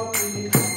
Radhanath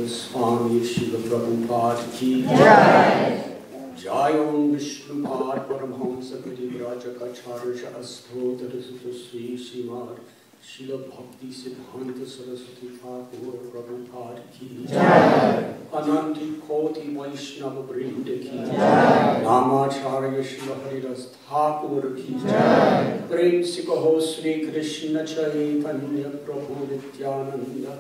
Swami Maharaj ki jai. Jai Om Vishnu Pad Paramhamsa Parivraj Kacharya Asthotra Sri Srimad Shila Bhakti Siddhanta Saraswati Thakur Prabhupada ki jai. Ananti Koti Vaishnava Vrinda ki jai. Namacharya Shila Haridas Thakur ki jai. Prem Sikaho Sri Krishna Chaitanya Prabhu Nityananda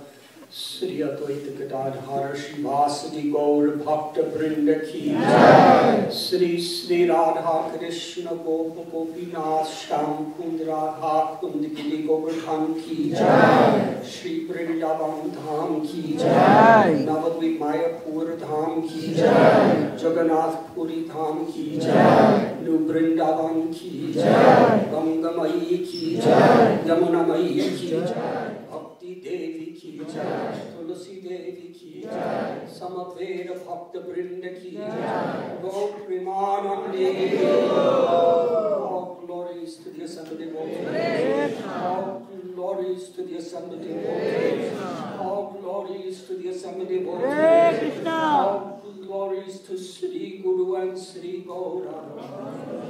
Sri Advaita Gadadhara Shivasati Gaur Bhakta Vrinda ki jai. Sri Sri Radha Krishna Gopa Gopinath Sham Kund Radha Kund Giri Govardhan ki jai. Sri Vrindavan Dham ki jai. Navadvip Mayapur Dham ki jai. Jagannath Puri Dham ki jai. New Vrindavan ki jai. Ganga Mai ki jai. Yamuna Mai ki jai. Bhakti Bhakti Devi ki jai, Tulsi Devi ki jai, Samaveda Bhakta Vrinda ki jai, Gaur Premanande. All glories to the assembled devotees. All glories to the assembled devotees. All glories to the assembled devotees. All glories to Sri Guru and Sri Gauranga.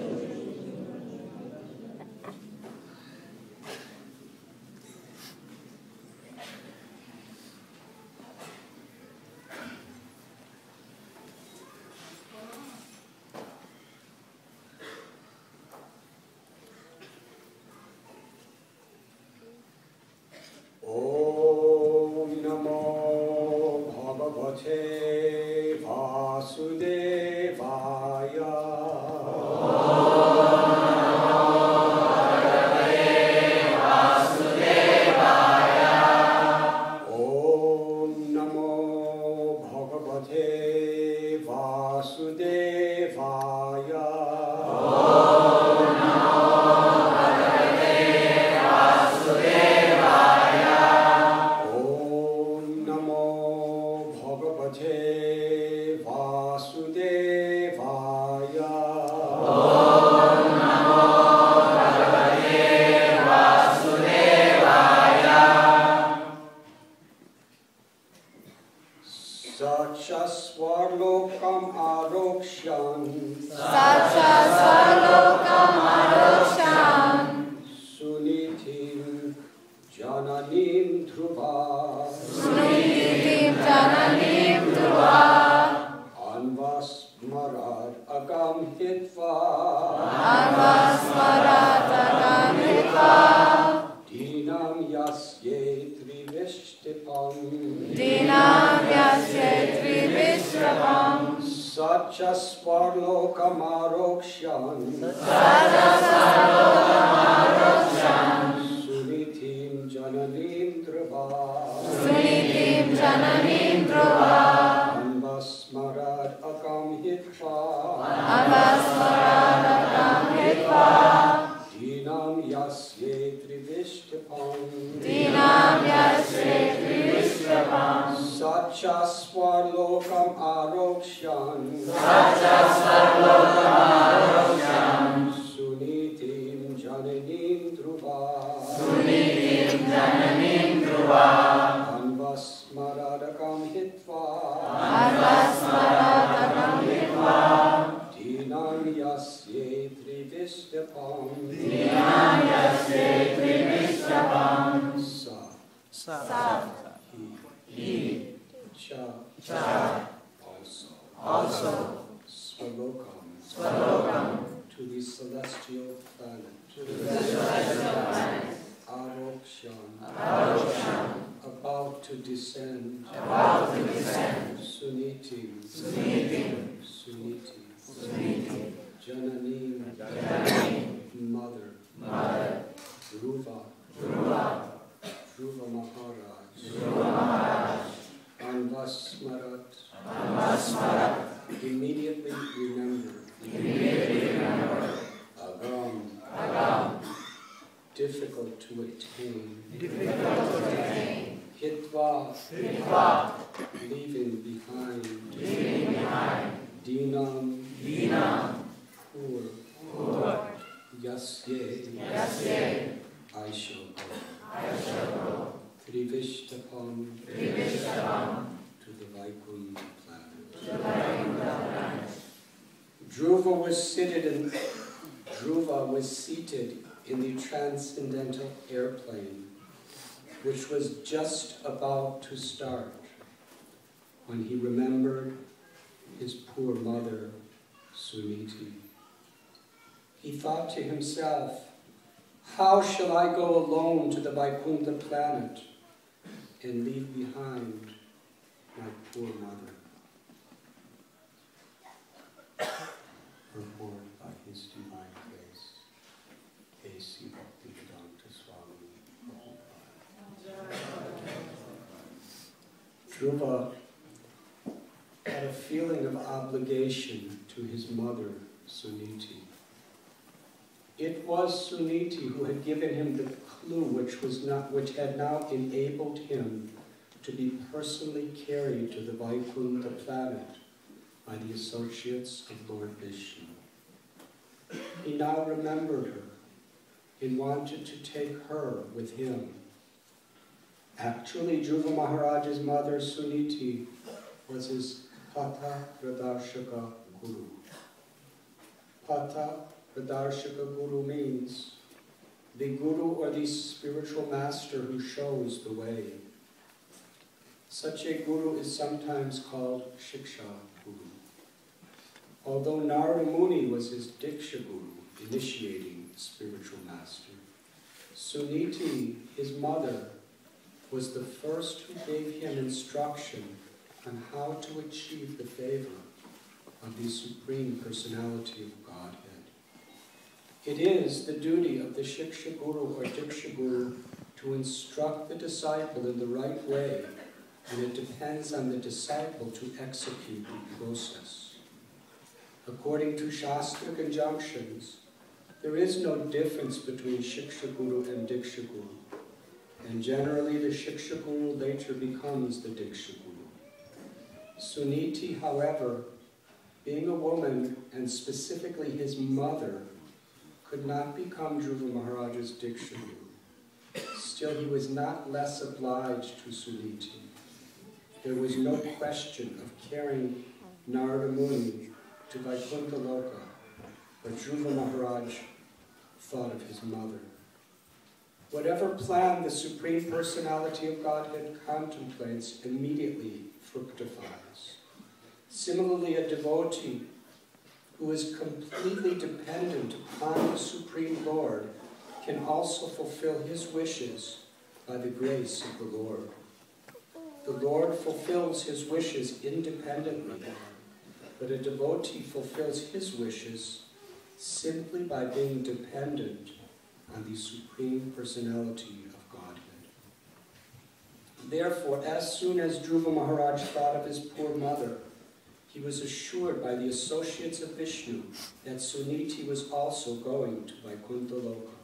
Immediately remember. Agam. Difficult to attain. Hitva. Leaving behind. Dinam. Poor. Yasye. I shall go. Trivishtapam. To the Vaikuntha planet. Dhruva was seated in the transcendental airplane, which was just about to start, when he remembered his poor mother, Suniti. He thought to himself, how shall I go alone to the Vaikuntha planet and leave behind my poor mother? Purport by His Divine Grace, A.C. Bhaktivedanta Swami Maharaj. Dhruva had a feeling of obligation to his mother, Suniti. It was Suniti who had given him the clue which had now enabled him to be personally carried to the Vaikuntha planet by the associates of Lord Vishnu. He now remembered her and wanted to take her with him. Actually, Dhruva Maharaj's mother, Suniti, was his Pata Pradarshaka Guru. Pata Pradarshaka Guru means the Guru or the spiritual master who shows the way. Such a Guru is sometimes called Shiksha Guru. Although Narada Muni was his Diksha Guru, initiating spiritual master, Suniti, his mother, was the first who gave him instruction on how to achieve the favor of the Supreme Personality of Godhead. It is the duty of the Shiksha Guru or Diksha Guru to instruct the disciple in the right way, and it depends on the disciple to execute the process. According to Shastric injunctions, there is no difference between Shiksha Guru and Diksha Guru, and generally the Shiksha Guru later becomes the Diksha Guru. Suniti, however, being a woman, and specifically his mother, could not become Dhruva Maharaj's Diksha Guru. Still, he was not less obliged to Suniti. There was no question of carrying Narada Muni to Vaikuntha Loka, but Dhruva Maharaj thought of his mother. Whatever plan the Supreme Personality of Godhead contemplates immediately fructifies. Similarly, a devotee who is completely dependent upon the Supreme Lord can also fulfill his wishes by the grace of the Lord. The Lord fulfills his wishes independently, but a devotee fulfills his wishes simply by being dependent on the Supreme Personality of Godhead. Therefore, as soon as Dhruva Maharaj thought of his poor mother, he was assured by the associates of Vishnu that Suniti was also going to Vaikuntha Loka,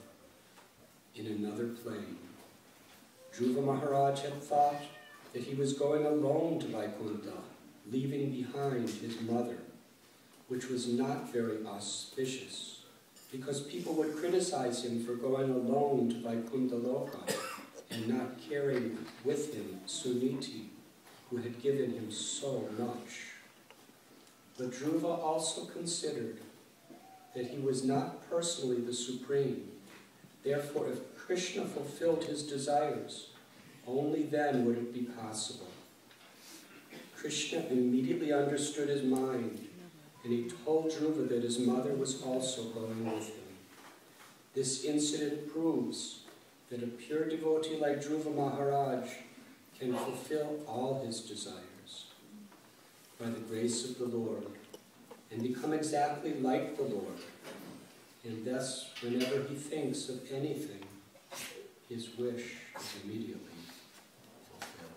in another plane. Dhruva Maharaj had thought that he was going alone to Vaikuntha, leaving behind his mother, which was not very auspicious, because people would criticize him for going alone to Vaikuntha Loka and not carrying with him Suniti, who had given him so much. But Dhruva also considered that he was not personally the Supreme. Therefore, if Krishna fulfilled his desires, only then would it be possible. Krishna immediately understood his mind, and he told Dhruva that his mother was also going with him. This incident proves that a pure devotee like Dhruva Maharaj can fulfill all his desires by the grace of the Lord and become exactly like the Lord. And thus, whenever he thinks of anything, his wish is immediately fulfilled.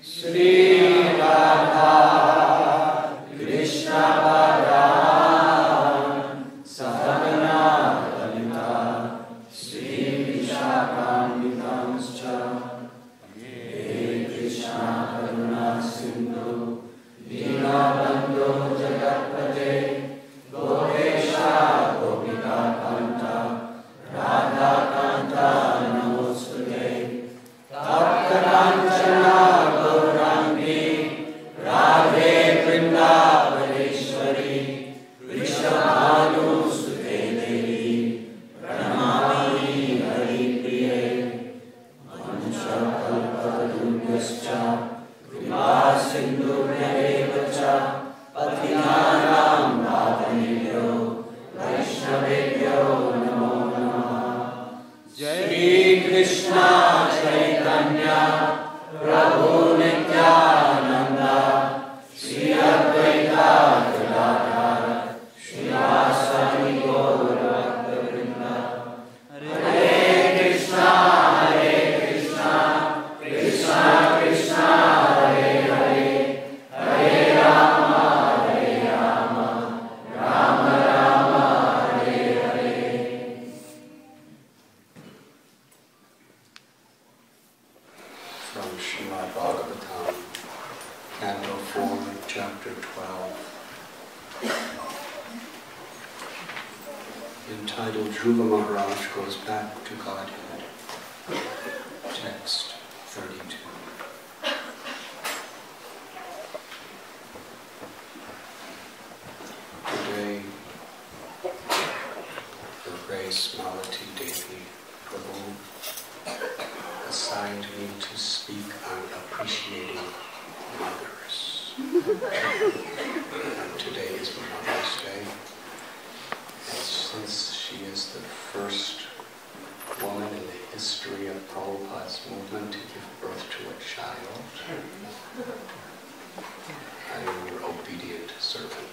Sri Radha Shri Krishna Chaitanya Prabhu Nityananda Shri Advaita Gadadhara Srivasadi Gaura Bhakta-vrinda Hare Krishna Krishna Krishna Hare Hare Hare Rama Rama Rama Hare Hare. From Srimad Bhagavatam, Canto 4, Chapter 12, entitled Dhruva Maharaj Goes Back to Godhead. Text 32. Today, Her Grace Malati Devi Prabhu assigned me to speak on appreciating mothers. And today is Mother's Day. And since she is the first woman in the history of Prabhupada's movement to give birth to a child, I am your obedient servant.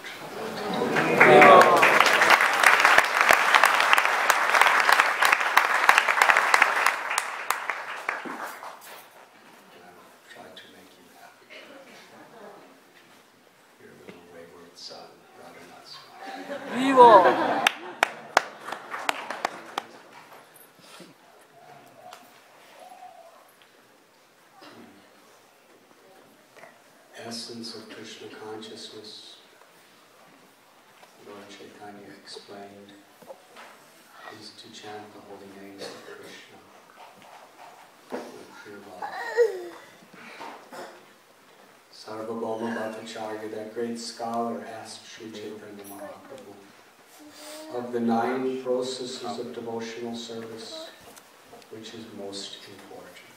Son, Radhanath Swami. Vivo! The essence of Krishna consciousness, Lord Chaitanya explained, is to chant the holy names of Krishna with pure love. Sarvabhauma Bhattacharya, that great scholar, asked Sri Chaitanya Mahaprabhu, of the 9 processes of devotional service, which is most important?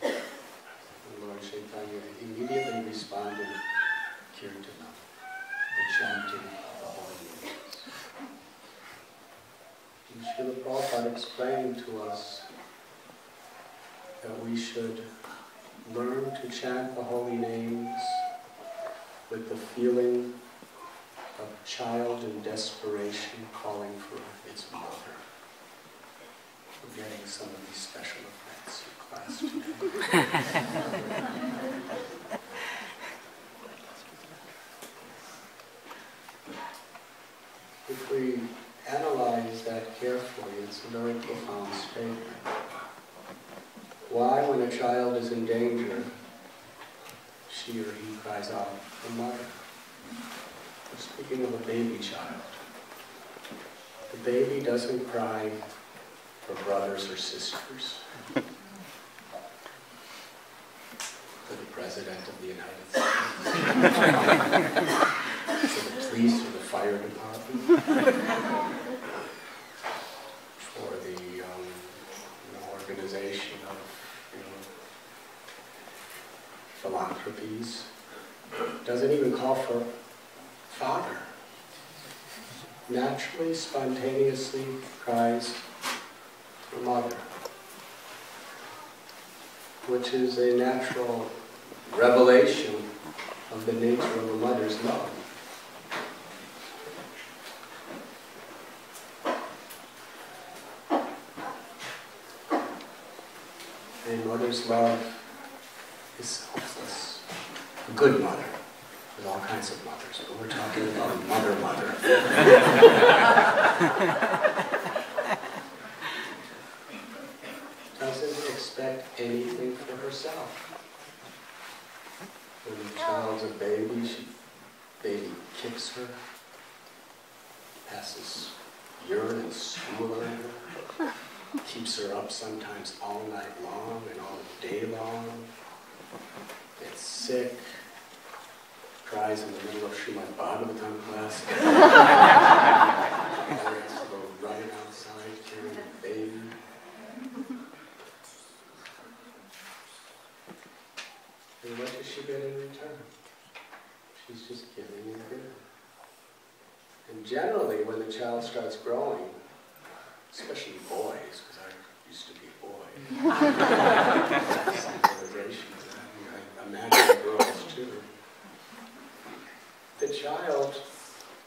And Lord Chaitanya immediately responded, Kirtana, the chanting of the holy names. And Srila Prabhupada explained to us that we should learn to chant the holy names with the feeling of a child in desperation calling for its mother. We're getting some of these special effects in class today. If we analyze that carefully, it's a very profound statement. Why, when a child is in danger, she or he cries out for mother? We're speaking of a baby child. The baby doesn't cry for brothers or sisters, for the President of the United States, for the police or the fire department, for the organization of philanthropies. Doesn't even call for father. Naturally, spontaneously cries for mother, which is a natural revelation of the nature of a mother's love. A mother's love is selfless. A good mother. There's all kinds of mothers, but we're talking about mother. Doesn't expect anything for herself. When the child's a baby, baby kicks her, passes urine and stool on her, keeps her up sometimes all night long and all day long, gets sick, cries in the middle of Srimad Bhagavatam class, has to go running outside carrying a baby. And what does she get in return? She's just giving and giving. And generally, when the child starts growing, especially boys, civilizations. I imagine girls too. The child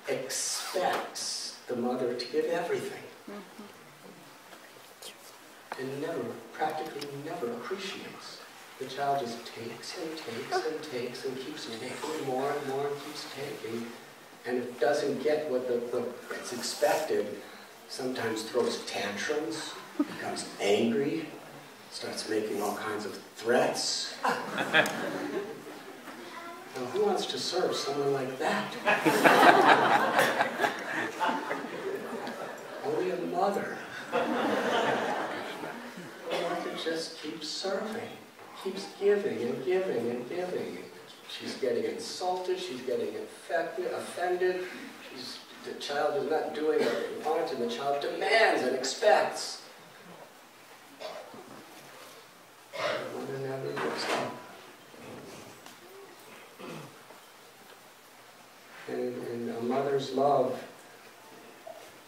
expects the mother to give everything. And practically never appreciates. The child just takes and takes and takes and keeps taking more and more and keeps taking. And if it doesn't get what's expected, sometimes throws tantrums, becomes angry, starts making all kinds of threats. Now, who wants to serve someone like that? Only a mother. The mother just keeps serving, keeps giving and giving and giving. She's getting insulted, she's getting offended. The child is not doing what they want, and the child demands and expects. The mother never gives up. And a mother's love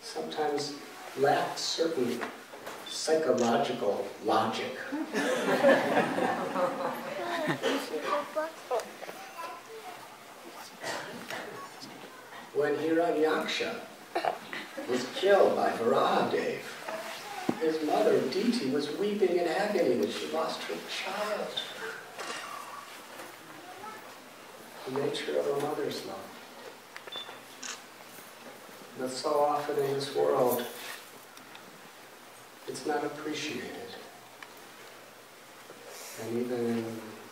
sometimes lacks certain psychological logic. When Hiranyaksha was killed by Varahadev, his mother, Diti, was weeping in agony when she lost her child. The nature of a mother's love. But so often in this world, it's not appreciated. And even in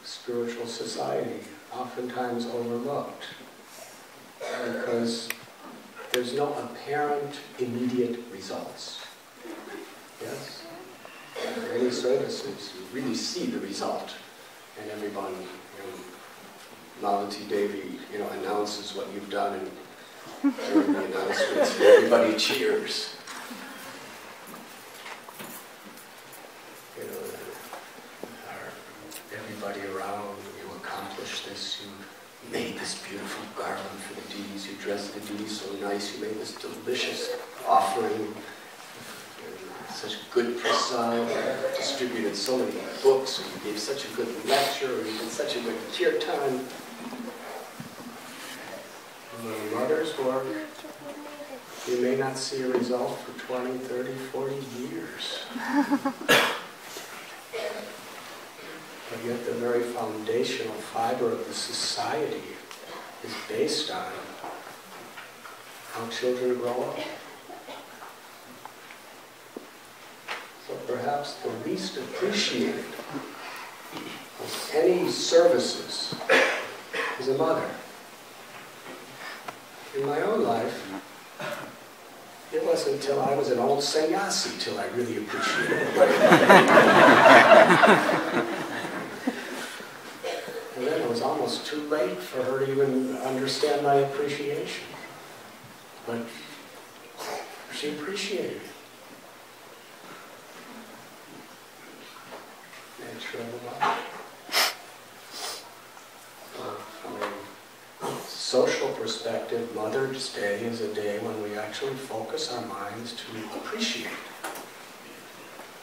spiritual society, oftentimes overlooked. Because there's no apparent immediate results. Yes? In many services, you really see the result. And everyone, Malati Devi, announces what you've done, and during the announcements, everybody cheers. Everybody around, you accomplished this, you made this beautiful garland for the deities, you dressed the deities so nice, you made this delicious offering, such good prasad, distributed so many books, you gave such a good lecture, you did such a good kirtan. And when a mother's work, you may not see a result for 20, 30, 40 years. But yet the very foundational fiber of the society is based on how children grow up. So perhaps the least appreciated of any services is a mother. In my own life, it wasn't until I was an old sannyasi till I really appreciated it. And then it was almost too late for her to even understand my appreciation. But she appreciated it. Nature of the mother. From a social perspective, Mother's Day is a day when we actually focus our minds to appreciate.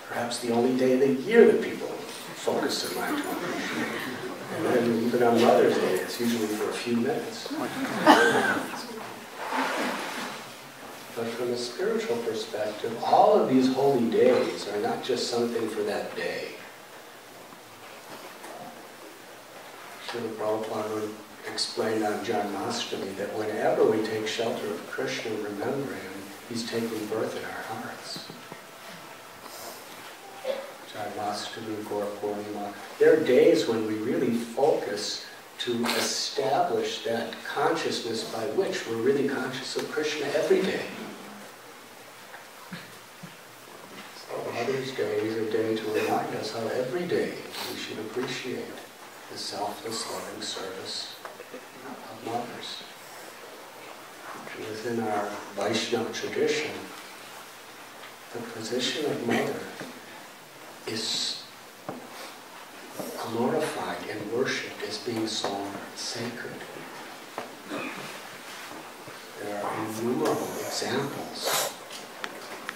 Perhaps the only day of the year that people focus their mind to appreciate. And then even on Mother's Day, it's usually for a few minutes. But from a spiritual perspective, all of these holy days are not just something for that day. Srila Prabhupada explained on Janmashtami that whenever we take shelter of Krishna and remember him, he's taking birth in our hearts. Janmashtami, Gaura Purnima. There are days when we really focus to establish that consciousness by which we're really conscious of Krishna every day. So Mother's Day is a day to remind us how every day we should appreciate the selfless, loving service of mothers. Within our Vaishnava tradition, the position of mother is glorified and worshipped as being so sacred. There are innumerable examples,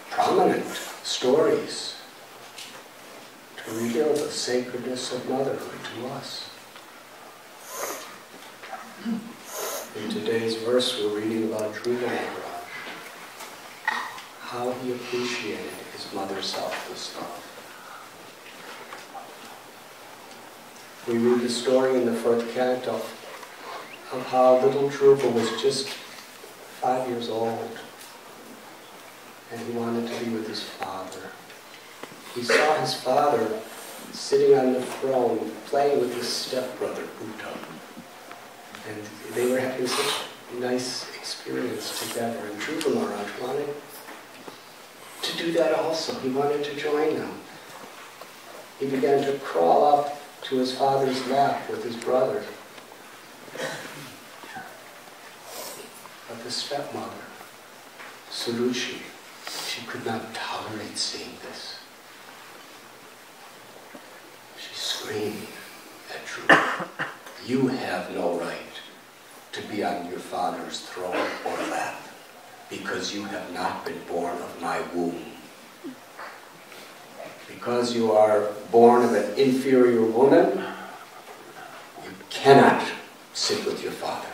prominent stories to to reveal the sacredness of motherhood to us. In today's verse, we're reading about Dhruva Maharaj, how he appreciated his mother's selfless love. We read the story in the fourth canto of how little Dhruva was just 5 years old, and he wanted to be with his father. He saw his father sitting on the throne, playing with his stepbrother, Uta. And they were having such a nice experience together. And Dhruva Maharaj wanted to do that also. He wanted to join them. He began to crawl up to his father's lap with his brother. But the stepmother, Suruchi, she could not tolerate seeing this. She screamed at Dhruva, "You have no right to be on your father's throne or lap, because you have not been born of my womb. Because you are born of an inferior woman, you cannot sit with your father.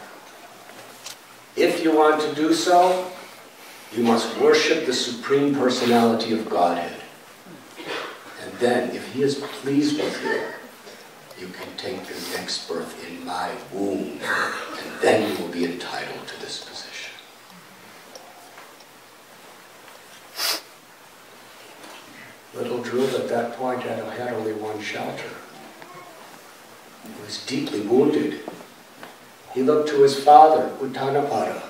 If you want to do so, you must worship the Supreme Personality of Godhead. And then, if he is pleased with you, you can take your next birth in my womb, and then you will be entitled to this position." Little Dhruva at that point had only one shelter. He was deeply wounded. He looked to his father, Uttanapada.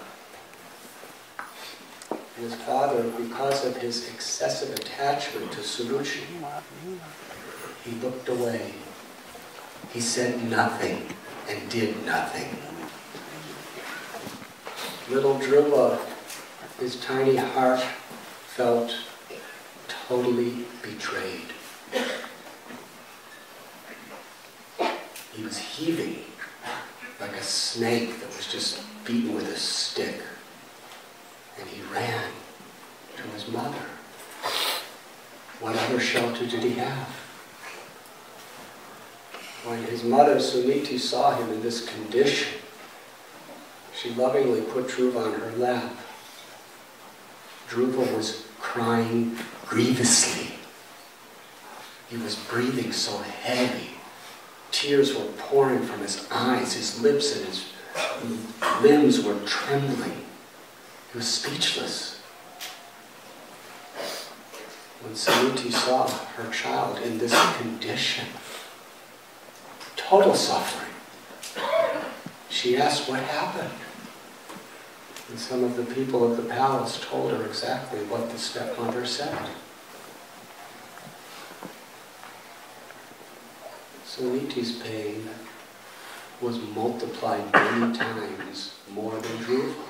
His father, because of his excessive attachment to Suruchi, he looked away. He said nothing and did nothing. Little Dhruva, his tiny heart felt totally betrayed. He was heaving like a snake that was just beaten with a stick. And he ran to his mother. What other shelter did he have? When his mother, Suniti, saw him in this condition, she lovingly put Dhruva on her lap. Dhruva was crying grievously. He was breathing so heavy. Tears were pouring from his eyes. His lips and his limbs were trembling. He was speechless. When Suniti saw her child in this condition, total suffering, she asked what happened. And some of the people of the palace told her exactly what the stepmother said. Suniti's pain was multiplied many times more than Dhruva.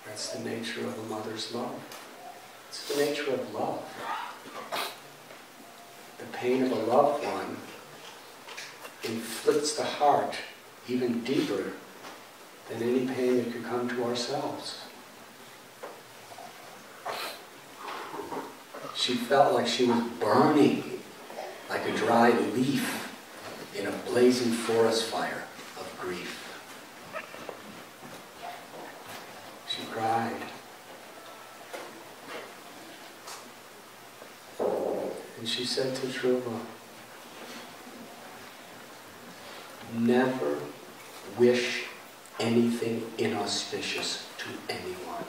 That's the nature of a mother's love. It's the nature of love. The pain of a loved one inflicts the heart even deeper than any pain that could come to ourselves. She felt like she was burning like a dry leaf in a blazing forest fire of grief. She cried. And she said to Dhruva, "Never wish anything inauspicious to anyone.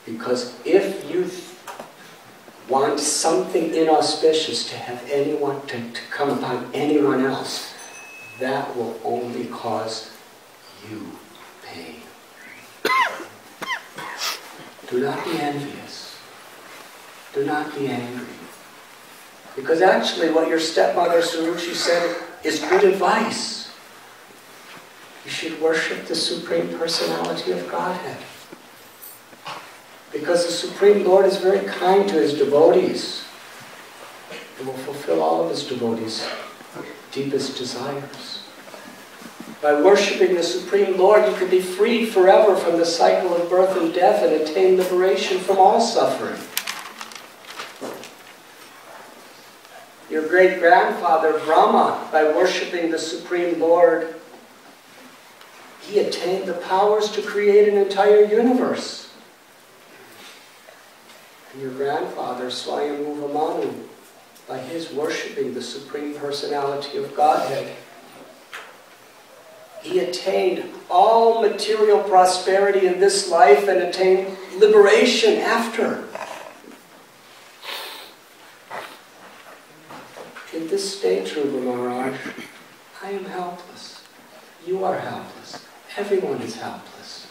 Because if you want something inauspicious to have anyone, to come upon anyone else, that will only cause you pain. Do not be envious. Do not be angry. Because actually what your stepmother Suruchi said is good advice. You should worship the Supreme Personality of Godhead. Because the Supreme Lord is very kind to His devotees. He will fulfill all of His devotees' deepest desires. By worshiping the Supreme Lord, you can be freed forever from the cycle of birth and death and attain liberation from all suffering. Your great-grandfather, Brahma, by worshipping the Supreme Lord, he attained the powers to create an entire universe. And your grandfather, Swayambhuva Manu, by his worshipping the Supreme Personality of Godhead, he attained all material prosperity in this life and attained liberation after. In this state, Dhruva Maharaj, I am helpless. You are helpless. Everyone is helpless.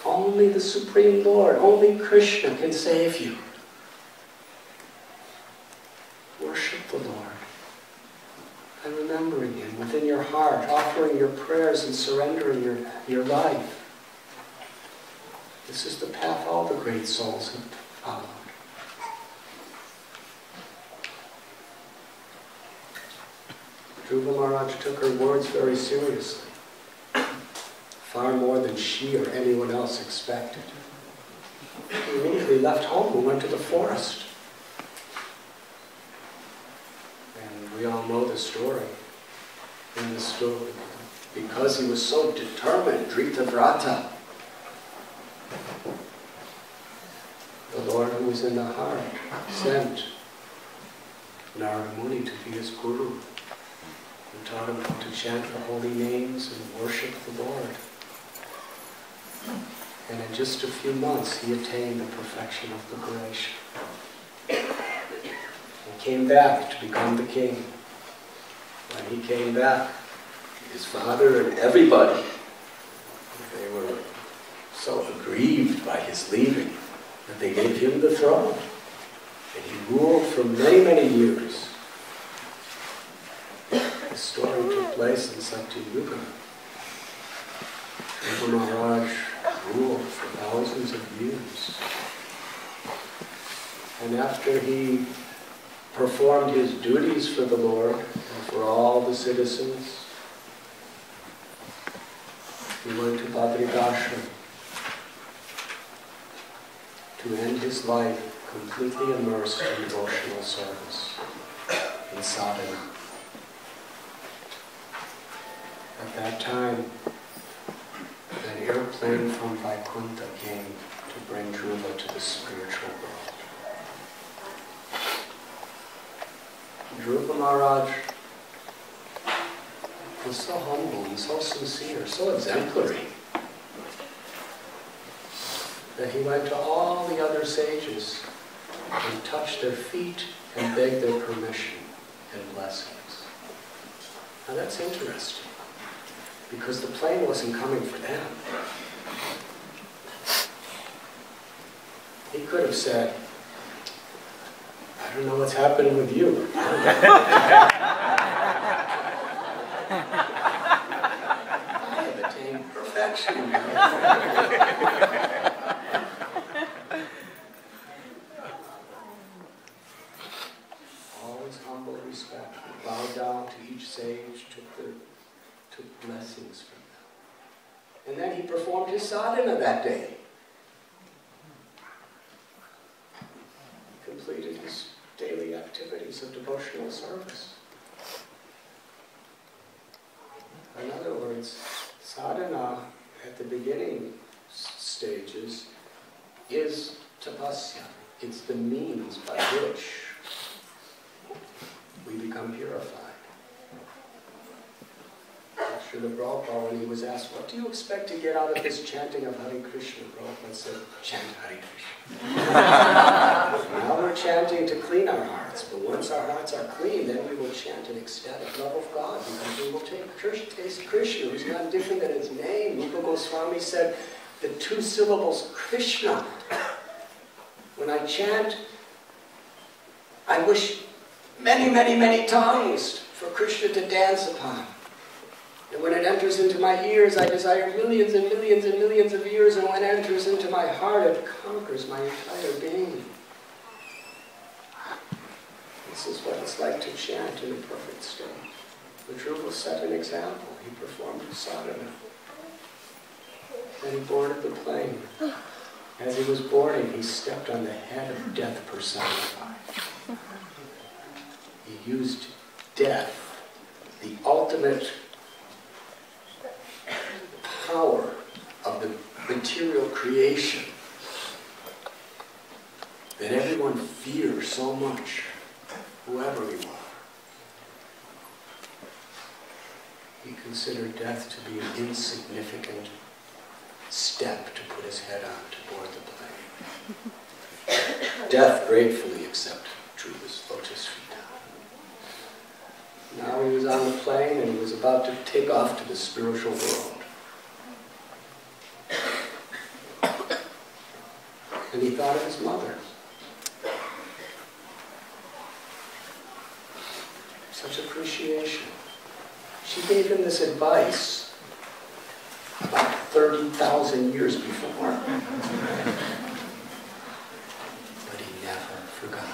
Only the Supreme Lord, only Krishna can save you. Worship the Lord by remembering Him within your heart, offering your prayers and surrendering your life. This is the path all the great souls have followed. Dhruva Maharaj took her words very seriously, far more than she or anyone else expected. He immediately left home and went to the forest. And we all know the story. In the story, because he was so determined, Dritavrata, the Lord who was in the heart sent Narada Muni to be his guru, and taught him how to chant the holy names and worship the Lord. And in just a few months, he attained the perfection of liberation. He came back to become the king. When he came back, his father and everybody, they were so aggrieved by his leaving that they gave him the throne. And he ruled for many, many years. The story took place in Satyayuga. Dhruva Maharaj ruled for thousands of years. And after he performed his duties for the Lord and for all the citizens, he went to Badrikashram to end his life completely immersed in devotional service, in sadhana. At that time, an airplane from Vaikuntha came to bring Dhruva to the spiritual world. Dhruva Maharaj was so humble and so sincere, so exemplary, that he went to all the other sages and touched their feet and begged their permission and blessings. Now that's interesting, because the plane wasn't coming for them. He could have said, I don't know what's happening with you. I have attained perfection. Always humble respect, bowed down to each sage, took blessings from them. And then he performed his sadhana that day. He completed his daily activities of devotional service. In other words, sadhana at the beginning stages is tapasya. It's the means by which we become purified. Srila Prabhupada, when he was asked, what do you expect to get out of this chanting of Hare Krishna? Prabhupada said, chant Hare Krishna. Now we're chanting to clean our hearts, but once our hearts are clean, then we will chant an ecstatic love of God, because we will taste Krishna, who's not different than his name. Rupa Goswami said, the two syllables Krishna. When I chant, I wish many, many, many tongues for Krishna to dance upon. And when it enters into my ears, I desire millions and millions and millions of ears, and when it enters into my heart, it conquers my entire being. This is what it's like to chant in a perfect state. The Dhruva set an example. He performed his sadhana. Then he boarded the plane. As he was boarding, he stepped on the head of death personified. used death, the ultimate power of the material creation that everyone fears so much, whoever you are. He considered death to be an insignificant step to put his head on to board the plane. Death gratefully accepted Dhruva's lotus feet. Now he was on the plane and he was about to take off to the spiritual world. And he thought of his mother. Such appreciation. She gave him this advice about 30,000 years before. But he never forgot it.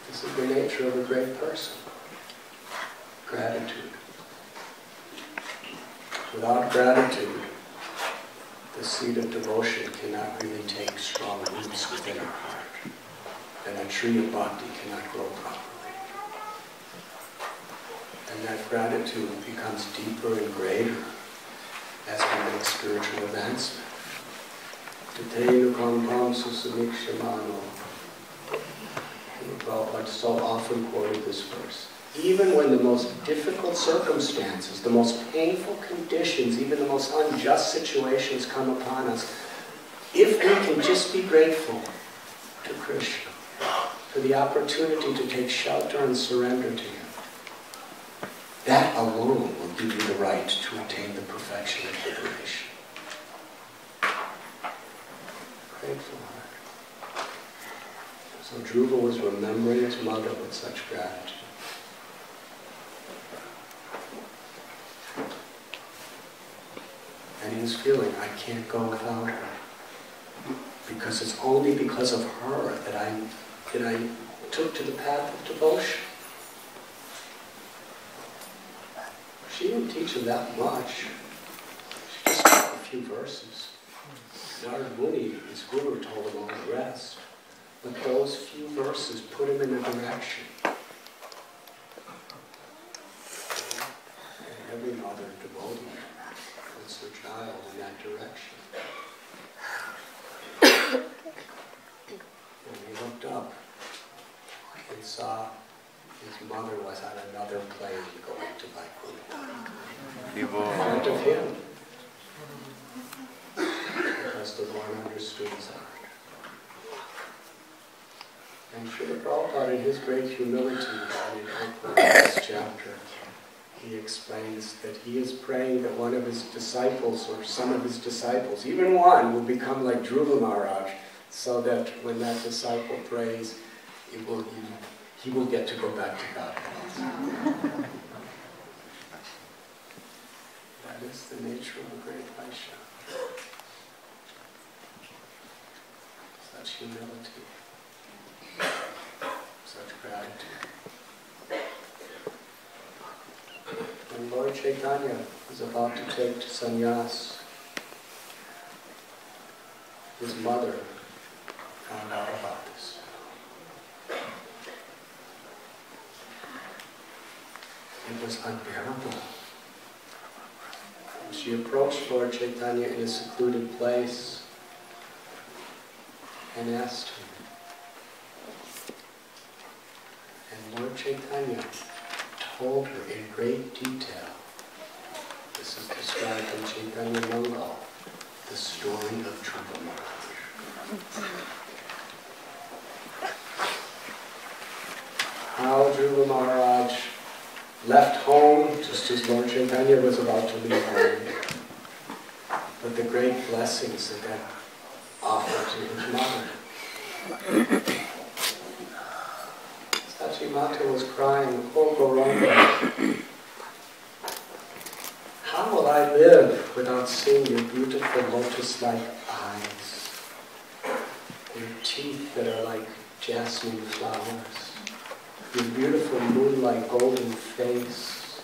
This is the nature of a great person. Gratitude. Without gratitude, the seed of devotion cannot really take strong roots within our heart, and the tree of bhakti cannot grow properly. And that gratitude becomes deeper and greater as we make spiritual advancement. Prabhupada so often quoted this verse. Even when the most difficult circumstances, the most painful conditions, even the most unjust situations come upon us, if we can just be grateful to Krishna for the opportunity to take shelter and surrender to Him, that alone will give you the right to attain the perfection of liberation. Grateful heart. So Dhruva was remembering his mother with such gratitude. And he was feeling, I can't go without her. Because it's only because of her that I took to the path of devotion. She didn't teach him that much. She just taught a few verses. Narad Muni, his guru, told him all the rest. But those few verses put him in a direction. And every mother devotee puts their child in that direction. And he looked up and saw his mother was on another plane going to Vaikuntha. In front of him. Because the Lord understood his heart. And Srila Prabhupada, in his great humility, in this chapter, he explains that he is praying that one of his disciples, or some of his disciples, even one, will become like Dhruva Maharaj, so that when that disciple prays, he will get to go back to God. That is the nature of a great Vaishnava. Such humility, such gratitude. When Lord Chaitanya was about to take to sannyas, his mother found out about this. It was unbearable. She approached Lord Chaitanya in a secluded place and asked him. And Lord Chaitanya told her in great detail, this is described in Chaitanya Mangal, the story of Dhruva Maharaj. How Dhruva Maharaj left home just as Lord Chaitanya was about to leave home. But the great blessings that that offered to his mother. Sachimata was crying, "Oh Gauranga, how will I live without seeing your beautiful lotus-like eyes, your teeth that are like jasmine flowers, your beautiful moonlight golden face,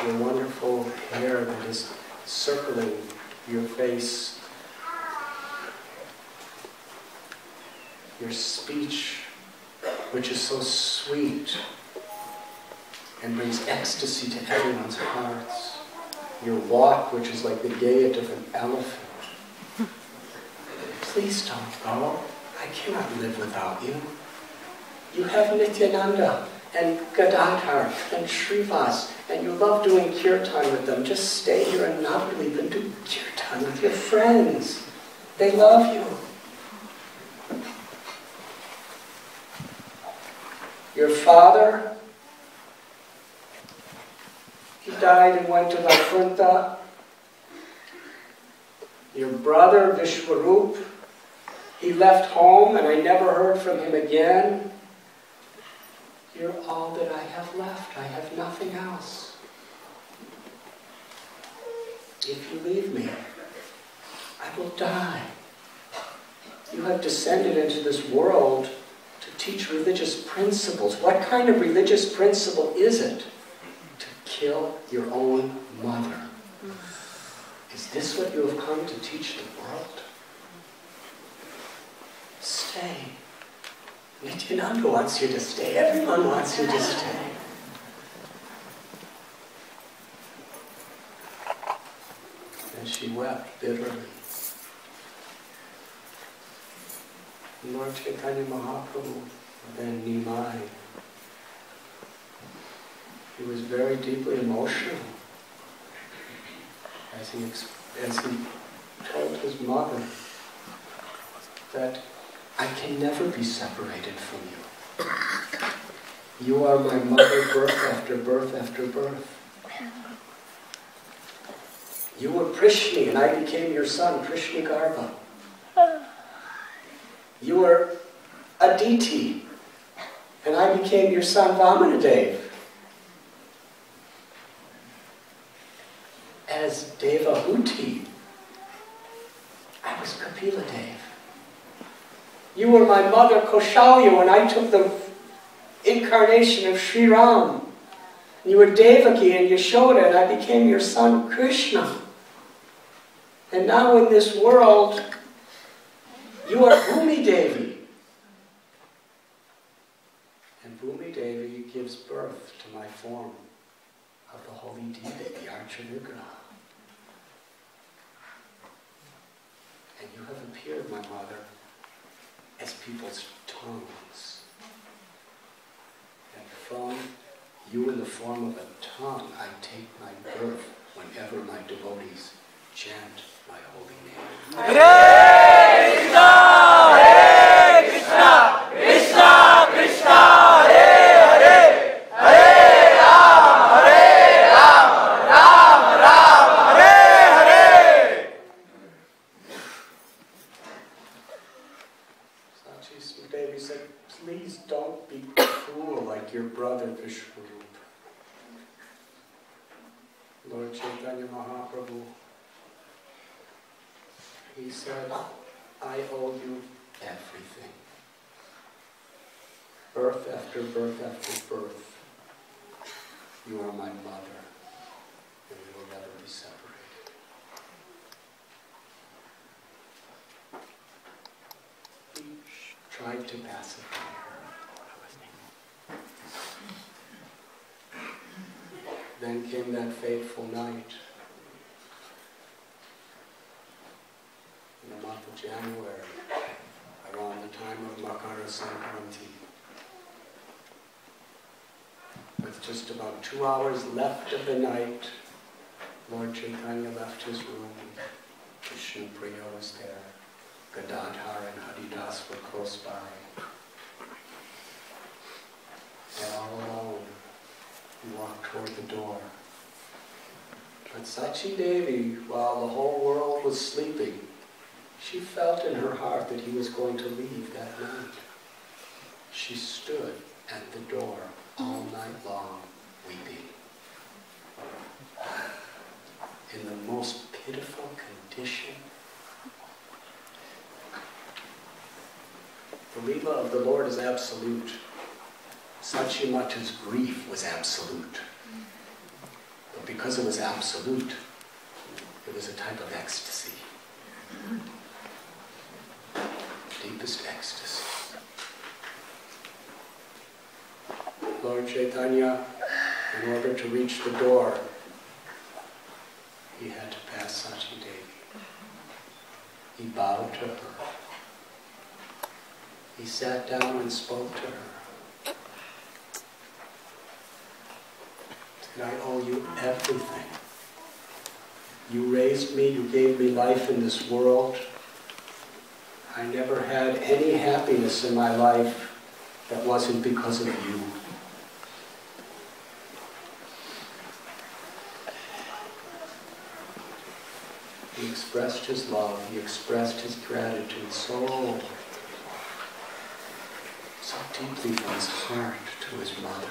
your wonderful hair that is circling your face, your speech which is so sweet and brings ecstasy to everyone's hearts. Your walk, which is like the gait of an elephant. Please don't go. I cannot live without you. You have Nityananda and Gadadhar and Srivas, and you love doing kirtan with them. Just stay here in Navadvip and do kirtan with your friends. They love you. Your father, he died and went to Vaikuntha. Your brother, Vishwarup, he left home and I never heard from him again. You're all that I have left. I have nothing else. If you leave me, I will die. You have descended into this world to teach religious principles. What kind of religious principle is it? To kill your own mother. Is this what you have come to teach the world? Stay. Nityananda wants you to stay. Everyone wants you to stay. And she wept bitterly. Lord Chaitanya Mahaprabhu, then Nimai, he was very deeply emotional as he told his mother that I can never be separated from you. You are my mother, birth after birth after birth. You were Prishni and I became your son, Prishni Garbha. You were Aditi and I became your son, Vamanadev. As Devahuti, I was Kapila Dev. You were my mother, Kaushalya, when I took the incarnation of Sri Ram. You were Devaki and Yashoda, and I became your son, Krishna. And now in this world, you are Bhumi Devi. And Bhumi Devi gives birth to my form of the holy Devi, the Archanugraha. And you have appeared, my mother, as people's tongues. And from you in the form of a tongue, I take my birth whenever my devotees chant my holy name. Hare Krishna, Hare Krishna, Krishna Krishna, Hare Hare, Hare Rama, Hare Rama, Rama Rama, Hare Hare. Sachi Devi said, please don't be cruel like your brother Vishwarup. Lord Chaitanya Mahaprabhu, he said, I owe you everything. Birth after birth after birth, you are my mother, and we will never be separated. He tried to pacify her. Then came that fateful night. In the month of January, around the time of Makara Sankranti. With just about 2 hours left of the night, Lord Chaitanya left his room. Krishna Priya was there. Gadadhar and Haridas were close by. And all alone, he walked toward the door. But Sachi Devi, while the whole world was sleeping, she felt in her heart that he was going to leave that night. She stood at the door all night long, weeping. In the most pitiful condition. The Leela of the Lord is absolute. Satyamata's grief was absolute. But because it was absolute, it was a type of ecstasy. Deepest ecstasy. Lord Chaitanya, in order to reach the door, he had to pass Sachi Devi. He bowed to her. He sat down and spoke to her. Said, I owe you everything. You raised me, you gave me life in this world. I never had any happiness in my life that wasn't because of you. He expressed his love, he expressed his gratitude so deeply from his heart to his mother.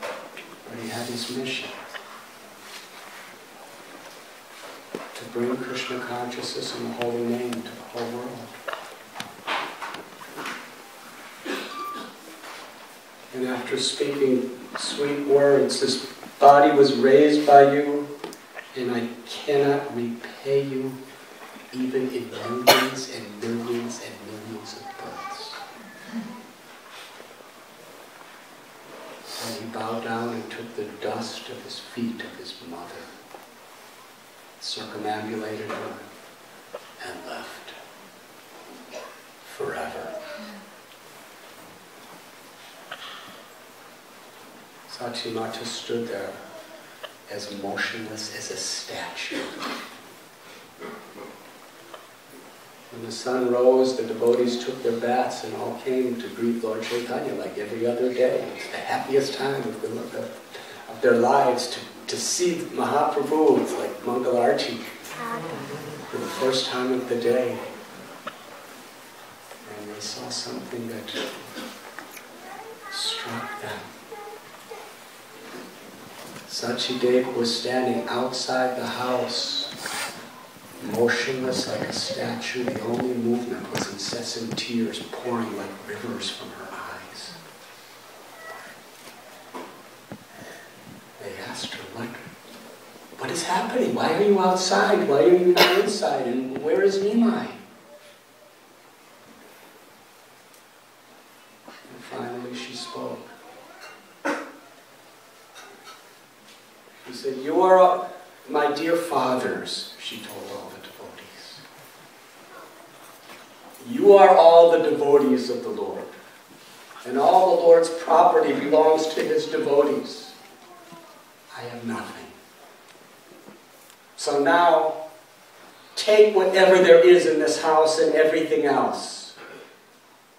But he had his mission to bring Krishna consciousness and the holy name to the whole world. And after speaking sweet words, this body was raised by you, and I cannot repay you even in millions and millions and millions of births. And he bowed down and took the dust of his feet of his mother, circumambulated her, and left forever. Sachimata stood there as motionless as a statue. When the sun rose, the devotees took their baths and all came to greet Lord Chaitanya like every other day. It's the happiest time of their lives to see Mahaprabhu. It's like Mangalarti for the first time of the day. And they saw something that struck them. Sachideva was standing outside the house, motionless like a statue. The only movement was incessant tears pouring like rivers from her eyes. They asked her, what is happening? Why are you outside? Why are you not inside? And where is Nimai? And finally she spoke. She said, you are my dear fathers, she told all the devotees. You are all the devotees of the Lord. And all the Lord's property belongs to his devotees. I have nothing. So now, take whatever there is in this house and everything else.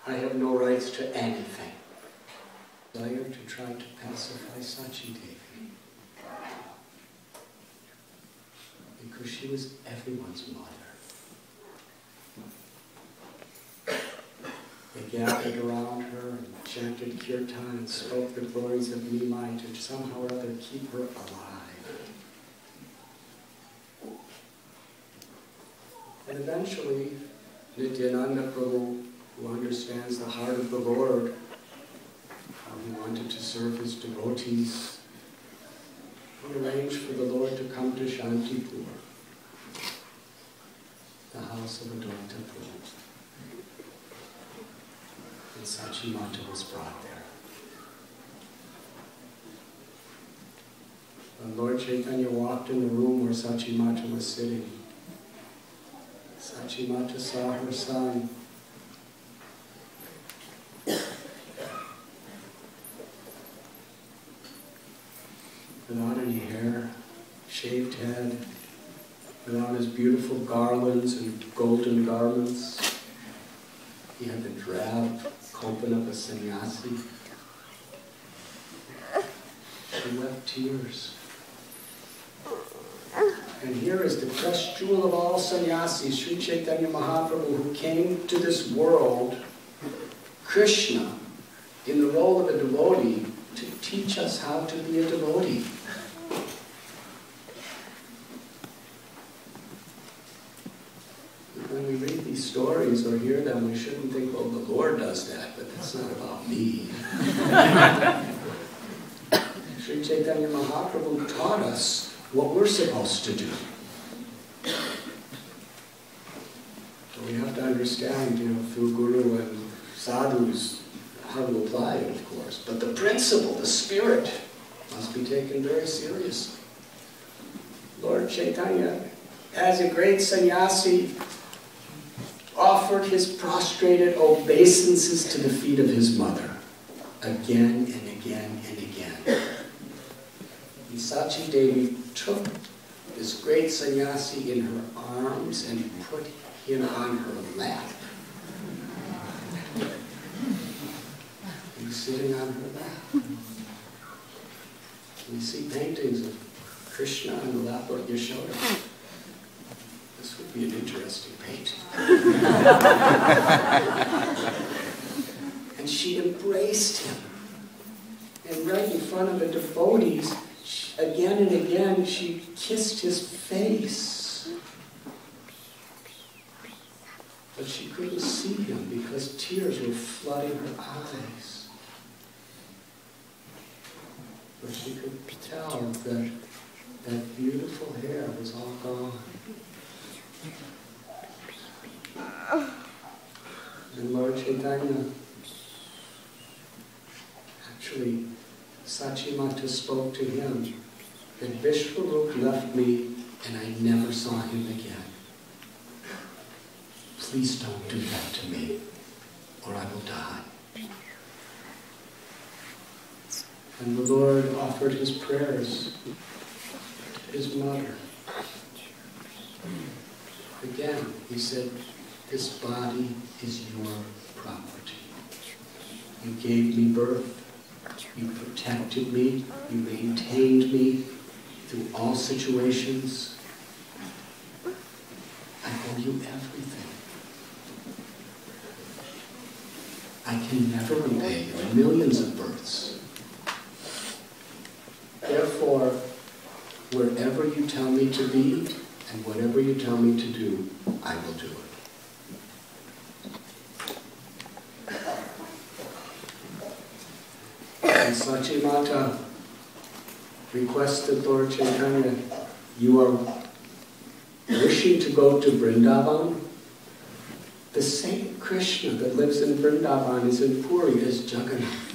I have no rights to anything. Desire to try to pacify Sachi Devi. Because she was everyone's mother. They gathered around her and chanted kirtan and spoke the glories of Nimai to somehow or other keep her alive. And eventually, Nityananda Prabhu, who understands the heart of the Lord, he wanted to serve his devotees. He arranged for the Lord to come to Shantipur, the house of Advaita Prabhu. And Sachimata was brought there. When Lord Chaitanya walked in the room where Sachimata was sitting, Sachimata saw her son. Without any hair, shaved head, without his beautiful garlands and golden garments. He had the drab kopan of a sannyasi. She wept tears. And here is the crushed jewel of all sannyasis, Sri Chaitanya Mahaprabhu, who came to this world, Krishna, in the role of a devotee, to teach us how to be a devotee. When we read these stories or hear them, we shouldn't think, well, the Lord does that, but that's not about me. Sri Chaitanya Mahaprabhu taught us what we're supposed to do. So we have to understand, through Guru and sadhus, how to apply it, of course. But the principle, the spirit, must be taken very seriously. Lord Chaitanya, as a great sannyasi, offered his prostrated obeisances to the feet of his mother, again and again and again. And Sachi Devi took this great sannyasi in her arms and put him on her lap. He's sitting on her lap. We see paintings of Krishna on the lap of Yashoda. This would be an interesting painting. And she embraced him. And right in front of the devotees, again and again, she kissed his face. But she couldn't see him because tears were flooding her eyes. But she could tell that that beautiful hair was all gone. And Lord Chaitanya, actually, Sachimata spoke to him that Vishwarup left me and I never saw him again. Please don't do that to me, or I will die. And the Lord offered his prayers to his mother. Again, he said, this body is your property. You gave me birth. You protected me. You maintained me through all situations. I owe you everything. I can never repay you in millions of births. Therefore, wherever you tell me to be and whatever you tell me to do, I will do it. And Sachimata requested Lord Chaitanya, you are wishing to go to Vrindavan? The same Krishna that lives in Vrindavan is in Puri as Jagannath.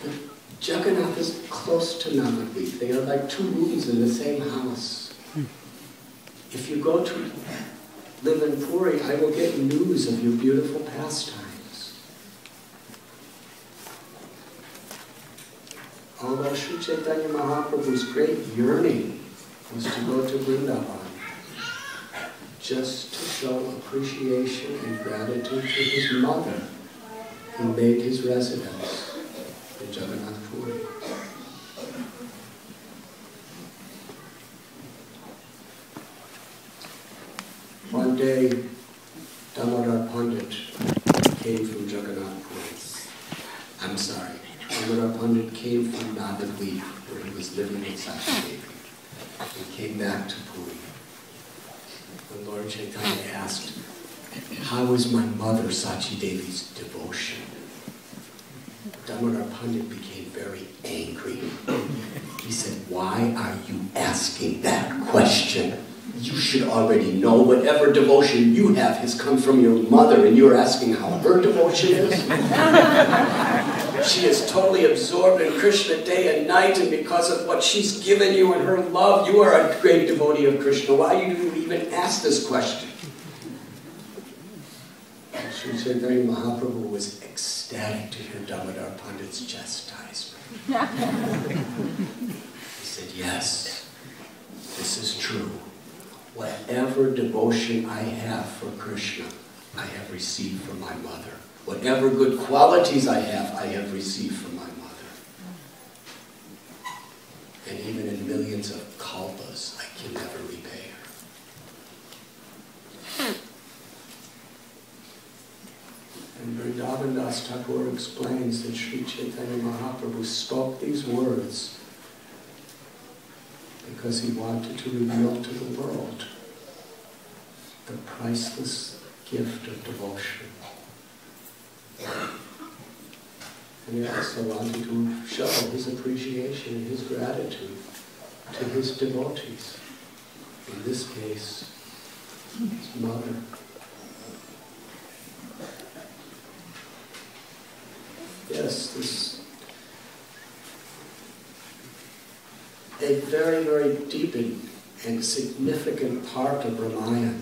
But Jagannath is close to Navadvip. They are like two rooms in the same house. If you go to live in Puri, I will get news of your beautiful pastimes. Although Sri Chaitanya Mahaprabhu's great yearning was to go to Vrindavan, just to show appreciation and gratitude to his mother, who made his residence in Jagannath Puri. One day, Damodar Pandit came from Jagannath Puri. I'm sorry, Damodar Pandit came from Navadvip, where he was living with Sachi Devi. He came back to Puri. When Lord Chaitanya asked, how is my mother Sachi Devi's devotion? Damodar Pandit became very angry. He said, why are you asking that question? You should already know whatever devotion you have has come from your mother, and you're asking how her devotion is? She is totally absorbed in Krishna day and night, and because of what she's given you and her love, you are a great devotee of Krishna. Why do you even ask this question? Sri Chaitanya Mahaprabhu was ecstatic to hear Damodar Pandit's chastisement. He said, yes, this is true. Whatever devotion I have for Krishna, I have received from my mother. Whatever good qualities I have received from my mother. And even in millions of kalpas, I can never repay her. And Vrindavan Das Thakur explains that Sri Chaitanya Mahaprabhu spoke these words because he wanted to reveal to the world the priceless gift of devotion. And he also wanted to show his appreciation and his gratitude to his devotees. In this case, his mother. was a very, very deep and significant part of Ramayana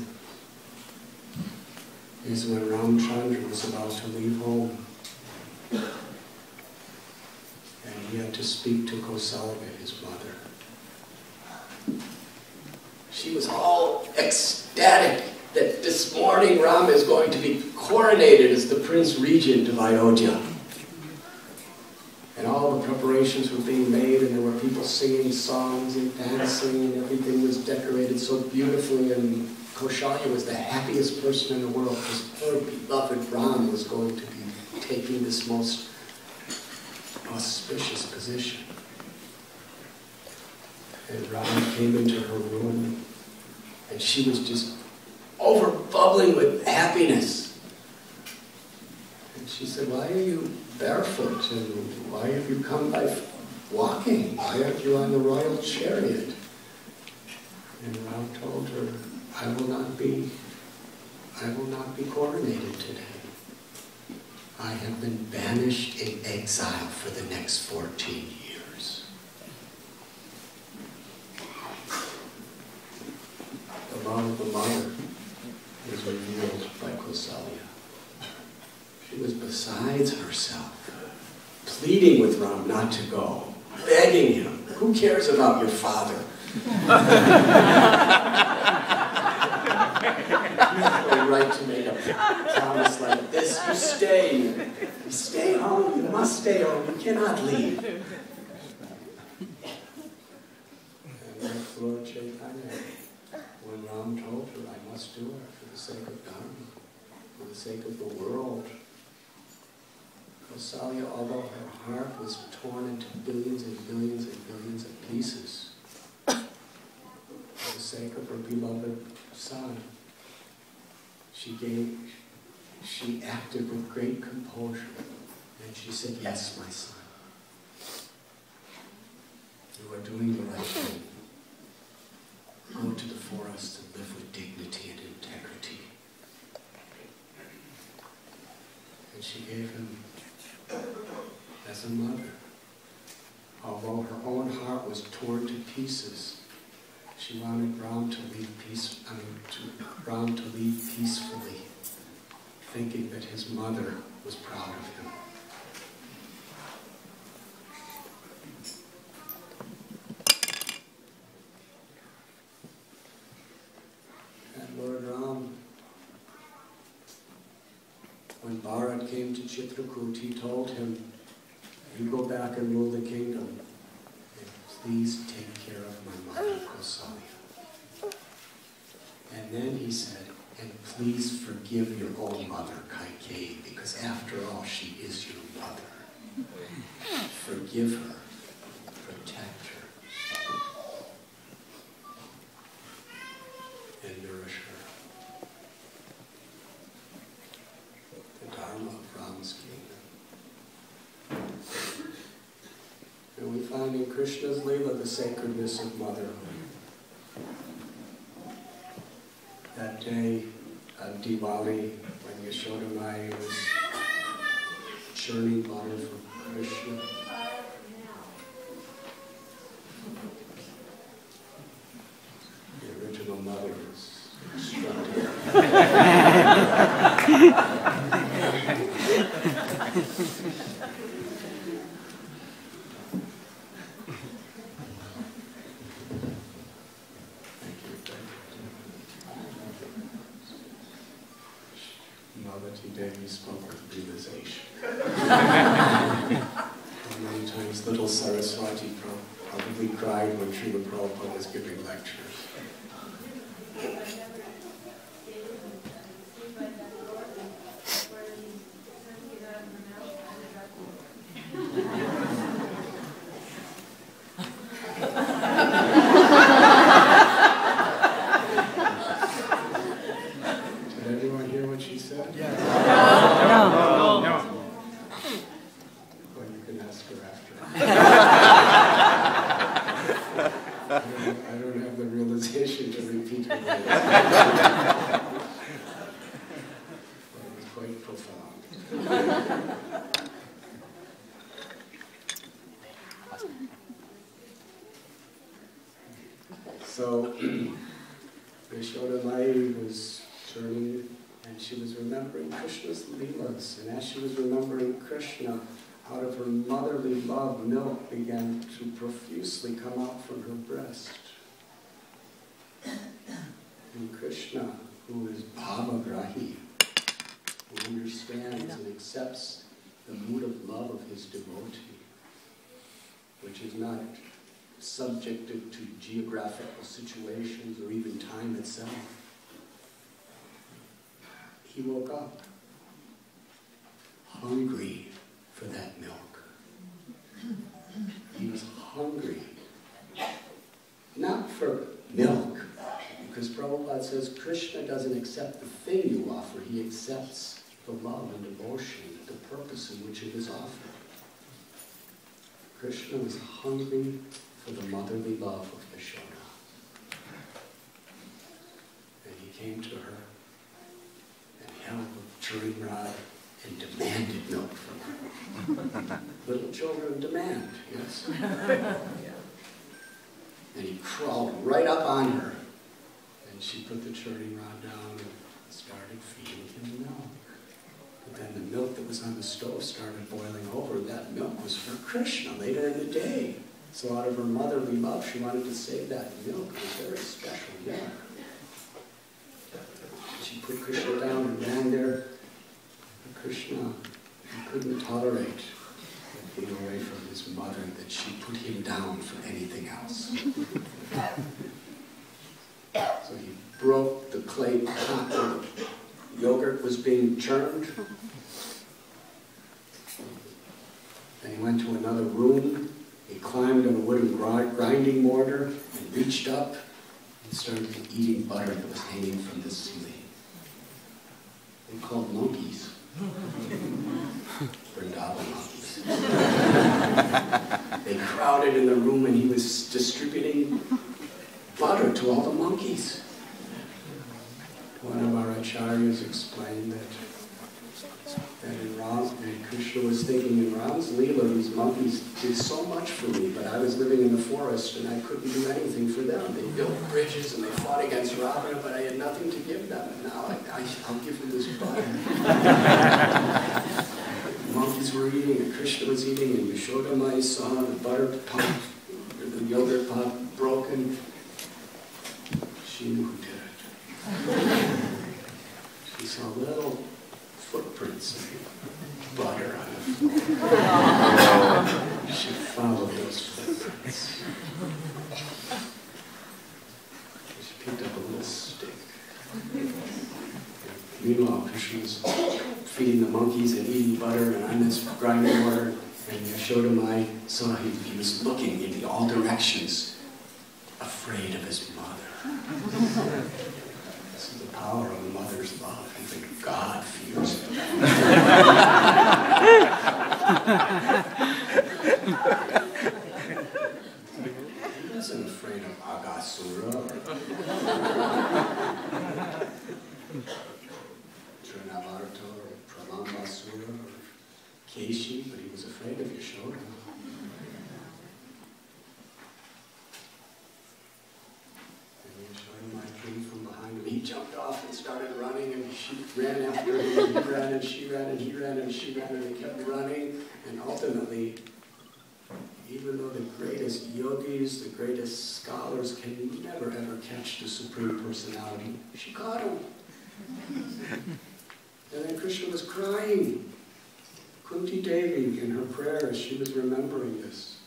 is when Ramchandra was about to leave home. And he had to speak to Kausalya, his mother. She was all ecstatic that this morning Ram is going to be coronated as the Prince Regent of Ayodhya. And all the preparations were being made, and there were people singing songs and dancing, and everything was decorated so beautifully, and Kausalya was the happiest person in the world because her beloved Ram was going to be taking this most auspicious position. And Ram came into her room, and she was just over-bubbling with happiness. And she said, "Why are you barefoot, and why have you come by walking? Why aren't you on the royal chariot?" And Ram told her, I will not be coronated today. I have been banished in exile for the next 14 years. The love of the mother was revealed by Kausalya. She was besides herself, pleading with Ram not to go, begging him, "Who cares about your father?" You have no right to make a promise like this. You stay home, you must stay home, you cannot leave. And like Lord Chaitanya, when Ram told her, I must do it for the sake of Dharma, for the sake of the world, Kausalya, although her heart was torn into billions and billions and billions of pieces, for the sake of her beloved son, she acted with great composure, and she said, "Yes, my son, you are doing the right thing. Go to the forest and live with dignity and integrity." And she gave him, as a mother, although her own heart was torn to pieces, she wanted Ram to leave peacefully, thinking that his mother was proud of him. And Lord Ram, when Bharat came to Chitrakoot, he told him, "You go back and rule the kingdom, and please take care of my mother, Kausalya." And then he said, "And please forgive your own mother, Kaikeyi, because after all, she is your mother. Forgive her, protect her, and nourish her." The Dharma of Ram's kingdom. And we find in Krishna's Leela the sacredness of motherhood. That day on Diwali, when Yashoda Mai was churning butter for Krishna, the original mother was instructed. He spoke with realization. Many times little Saraswati probably cried when Srila Prabhupada was giving lectures. Did everyone hear what she said? Yeah. No. Well, you can ask her after. I don't have the realization. was turning and she was remembering Krishna's leelas. And as she was remembering Krishna, out of her motherly love, milk began to profusely come out from her breast. And Krishna, who is bhavagrahi, who understands and accepts the mood of love of his devotee, which is not subjected to geographical situations or even time itself. He woke up hungry for that milk. He was hungry, not for milk, because Prabhupada says Krishna doesn't accept the thing you offer, he accepts the love and devotion, the purpose in which it is offered. Krishna was hungry for the motherly love of Yashoda. And he came to her and held the churning rod and demanded milk from her. Little children demand, yes? And he crawled right up on her. And she put the churning rod down and started feeding him milk. But then the milk that was on the stove started boiling over. That milk was for Krishna later in the day. So out of her motherly love, she wanted to save that milk. It was very special milk. She put Krishna down and ran there. But Krishna, he couldn't tolerate being away from his mother, that she put him down for anything else. So he broke the clay pot where the yogurt was being churned. Then he went to another room. He climbed on a wooden grinding mortar and reached up and started eating butter that was hanging from the ceiling. They called monkeys. Vrindavan monkeys. They crowded in the room and he was distributing butter to all the monkeys. One of our acharyas explained that in Krishna was thinking, in Ram's Leela, these monkeys did so much for me, but I was living in the forest and I couldn't do anything for them. They built bridges and they fought against Ravana, but I had nothing to give them. And now I'll give them this butter. The monkeys were eating and Krishna was eating, and Yashoda Mai saw the butter pot, the yogurt pot broken. She knew who did it. She saw little footprints of butter on the floor. She followed those footprints. She picked up a little stick. Meanwhile, Krishna was feeding the monkeys and eating butter and on this grinding water, and Yashoda Mai saw he was looking in all directions, afraid of his mother. This is the power of a mother's love. Even God fears him. He wasn't afraid of Agasura or Trinavarta or Pralambasura or Keshi, but he was afraid of Yashoda. He jumped off and started running, and she ran after him, and he ran, and she ran, and he ran, and she ran, and they kept running, and ultimately, even though the greatest yogis, the greatest scholars can never ever catch the Supreme Personality, she caught him. And then Krishna was crying. Kunti Devi, in her prayers, she was remembering this.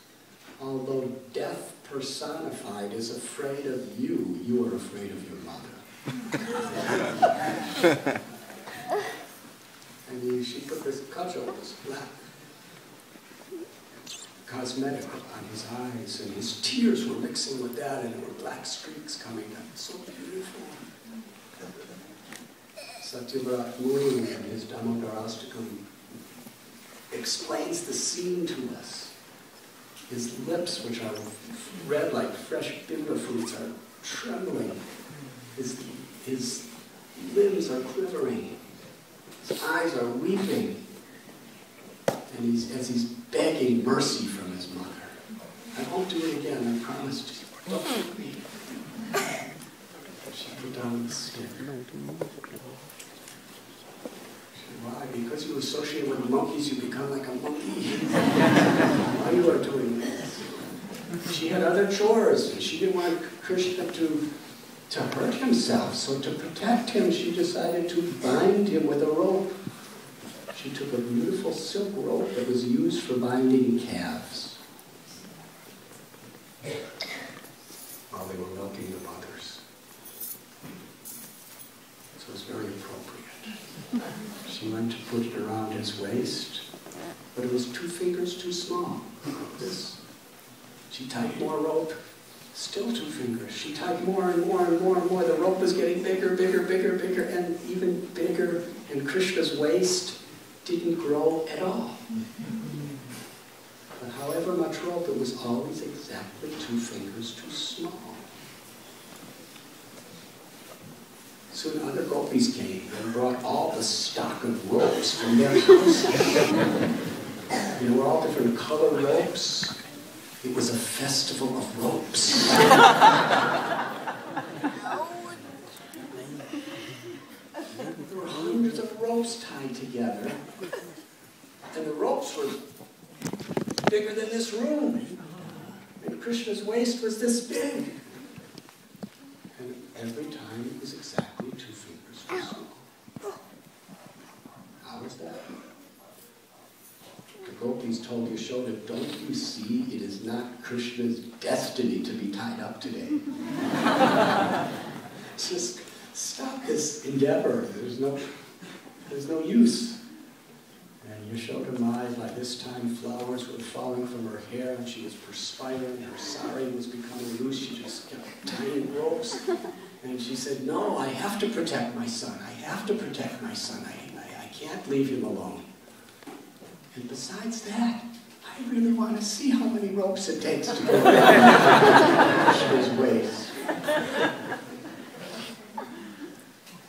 Although death personified is afraid of you, you are afraid of your mother. And she put this cudgel, this black cosmetic on his eyes, and his tears were mixing with that, and there were black streaks coming down. So beautiful. Satyavrat Muni in his Damodarastakam explains the scene to us. His lips, which are red like fresh bimba fruits, are trembling. His limbs are quivering. His eyes are weeping. And as he's begging mercy from his mother. I won't do it again, I promised you. Don't hurt me. She put down the stick. Why? Because you associate with monkeys, you become like a monkey. Why you are doing this? She had other chores, and she didn't want Krishna to hurt himself. So to protect him, she decided to bind him with a rope. She took a beautiful silk rope that was used for binding calves while they were milking the mothers. So it was very appropriate. She went to put it around his waist, but it was 2 fingers too small. This. She tied more rope, still 2 fingers. She tied more and more and more and more. The rope was getting bigger, bigger, bigger, bigger, and even bigger. And Krishna's waist didn't grow at all. But however much rope, it was always exactly 2 fingers too small. Soon other gopis came and brought all the stock of ropes from their houses. They were all different color ropes. It was a festival of ropes. There were hundreds of ropes tied together, and the ropes were bigger than this room. And Krishna's waist was this big. And every time it was exactly 2 fingers too small. How was that? The gopis told Yashoda, don't you see it is not Krishna's destiny to be tied up today? Just stop this endeavor. There's no use. And Yashoda Mai, by this time, flowers were falling from her hair, and she was perspiring. Her sari was becoming loose. She just kept tying ropes. And she said, no, I have to protect my son. I have to protect my son. I can't leave him alone. And besides that, I really want to see how many ropes it takes to go down Krishna's waist.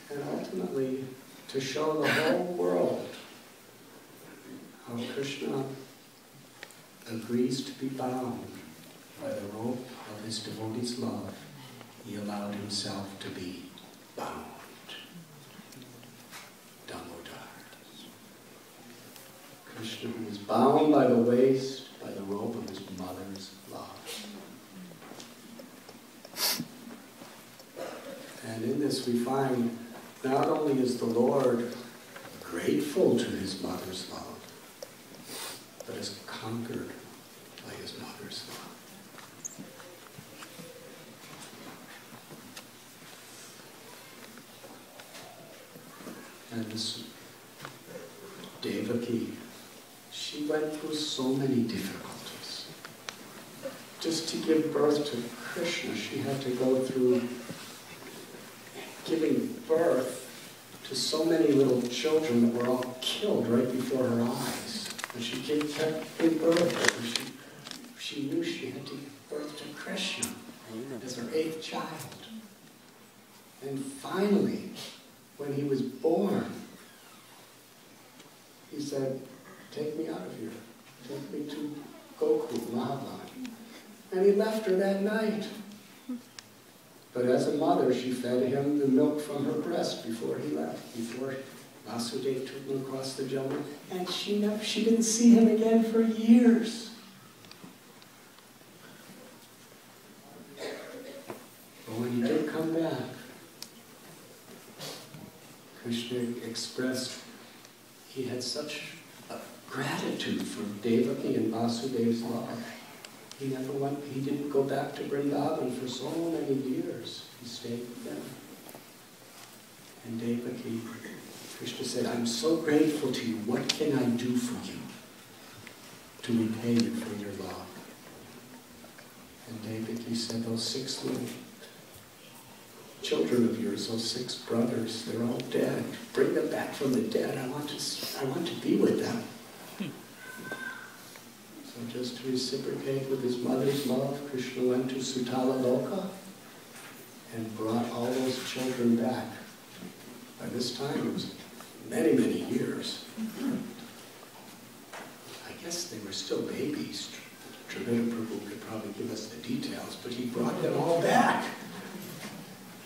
And ultimately, to show the whole world how Krishna agrees to be bound by the rope of his devotee's love, he allowed himself to be bound. Krishna was bound by the waist, by the rope of his mother's love. And in this we find not only is the Lord grateful to his mother's love, but is conquered by his mother's love. And this Devaki, she went through so many difficulties. Just to give birth to Krishna, she had to go through giving birth to so many little children that were all killed right before her eyes. And she kept giving birth. She knew she had to give birth to Krishna as her 8th child. And finally, when he was born, he said, take me out of here. Take me to Gokul, Mahavan. And he left her that night. But as a mother, she fed him the milk from her breast before he left, before Vasudeva took him across the jungle. And she didn't see him again for years. But when he did come back, Krishna expressed he had such gratitude for Devaki and Vasudev's love. He didn't go back to Vrindavan for so many years. He stayed with them. And Devaki, Krishna said, I'm so grateful to you. What can I do for you to repay you for your love? And Devaki said, those 6 little children of yours, those 6 brothers, they're all dead. Bring them back from the dead. I want to be with them. So just to reciprocate with his mother's love, Krishna went to Sutala Loka and brought all those children back. By this time, it was many, many years. I guess they were still babies. Trimita Prabhu could probably give us the details, but he brought them all back.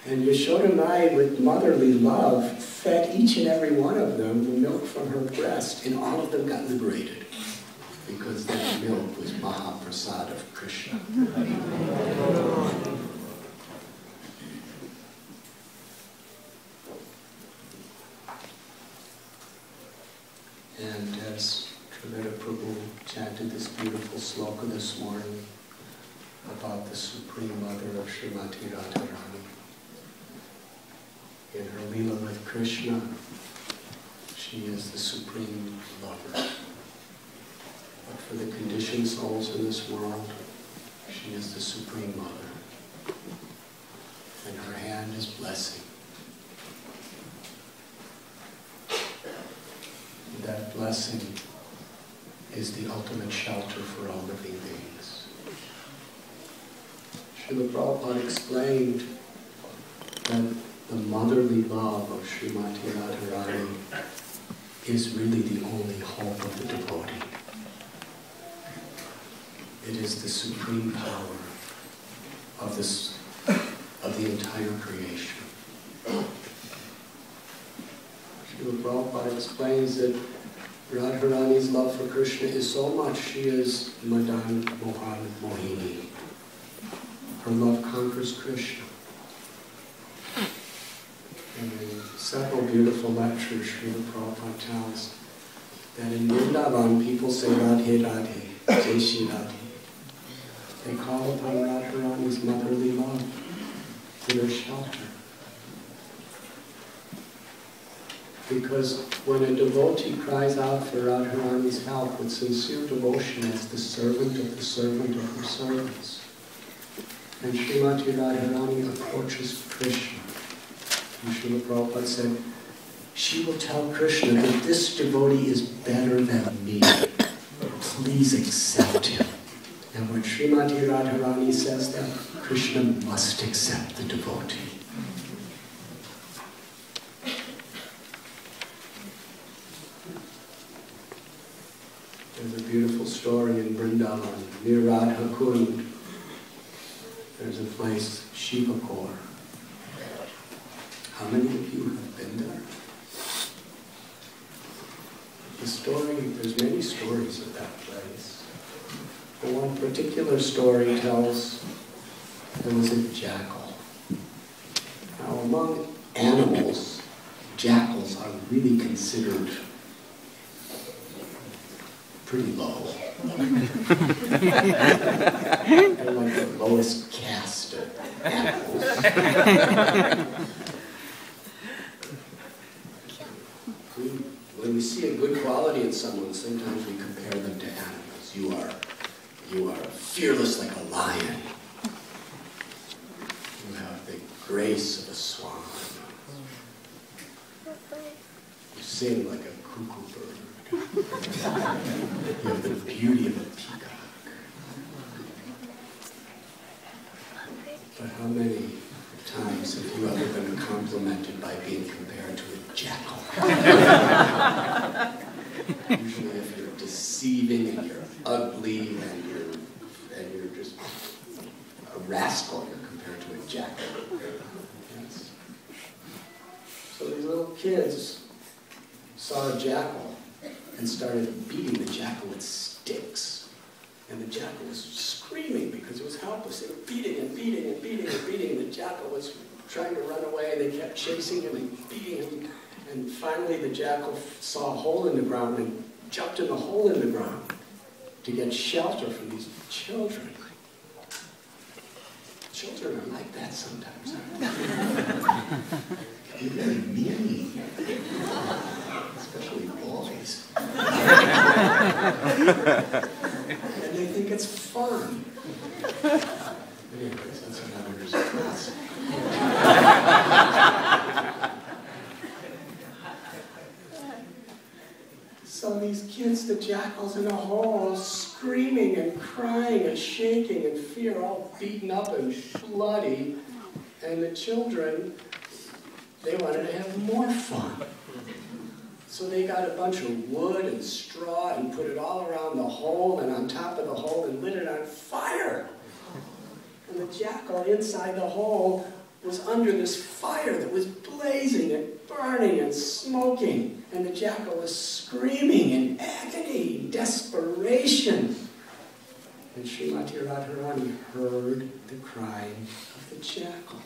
And Yashoda Mai, with motherly love, fed each and every one of them the milk from her breast, and all of them got liberated, because that milk was Mahaprasad of Krishna. And as Traveda Prabhu chanted this beautiful sloka this morning about the Supreme Mother of Srimati Radharani, in her Leela with Krishna, she is the Supreme Lover. But for the conditioned souls in this world, she is the Supreme Mother. And her hand is blessing. And that blessing is the ultimate shelter for all living beings. Srila Prabhupada explained that the motherly love of Srimati Radharani is really the only hope of the devotee. It is the supreme power of the entire creation. Srila Prabhupada explains that Radharani's love for Krishna is so much, she is Madan Mohan Mohini. Her love conquers Krishna. And in several beautiful lectures, Srila Prabhupada tells that in Vrindavan people say Radhe Radhe, Jai Shri Radhe. They call upon Radharani's motherly love for their shelter. Because when a devotee cries out for Radharani's help with sincere devotion as the servant of her servants, and Srimati Radharani approaches Krishna, and Srila Prabhupada said, she will tell Krishna that this devotee is better than me. Please accept him. And when Srimati Radharani says that, Krishna must accept the devotee. There's a beautiful story in Vrindavan, near Radha Kund. There's a place, Shivakor. How many of you have been there? The story, there's many stories of that place. But one particular story tells there was a jackal. Now among animals, jackals are really considered pretty low. They're like the lowest caste of animals. When we see a good quality in someone, sometimes we compare them to animals. You are fearless like a lion. You have the grace of a swan. You sing like a cuckoo bird. You have the beauty of a peacock. But how many times have you ever been complimented by being compared to a jackal? Usually if you're deceiving and you're ugly and you're just a rascal, you're compared to a jackal. Yes. So these little kids saw a jackal and started beating the jackal with sticks. And the jackal was screaming because it was helpless. They were beating and beating and beating and beating. The jackal was trying to run away. They kept chasing him and beating him. And finally the jackal saw a hole in the ground and jumped in the hole in the ground to get shelter from these children. Children are like that sometimes, aren't they? They're really mean. Especially boys. And they think it's fun. Anyways, that's another class. So these kids, the jackals in a hole, screaming and crying and shaking in fear, all beaten up and bloody. And the children, they wanted to have more fun. So they got a bunch of wood and straw and put it all around the hole and on top of the hole and lit it on fire. And the jackal inside the hole was under this fire that was blazing and burning and smoking, and the jackal was screaming in agony, desperation. And Srimati Radharani heard the crying of the jackal.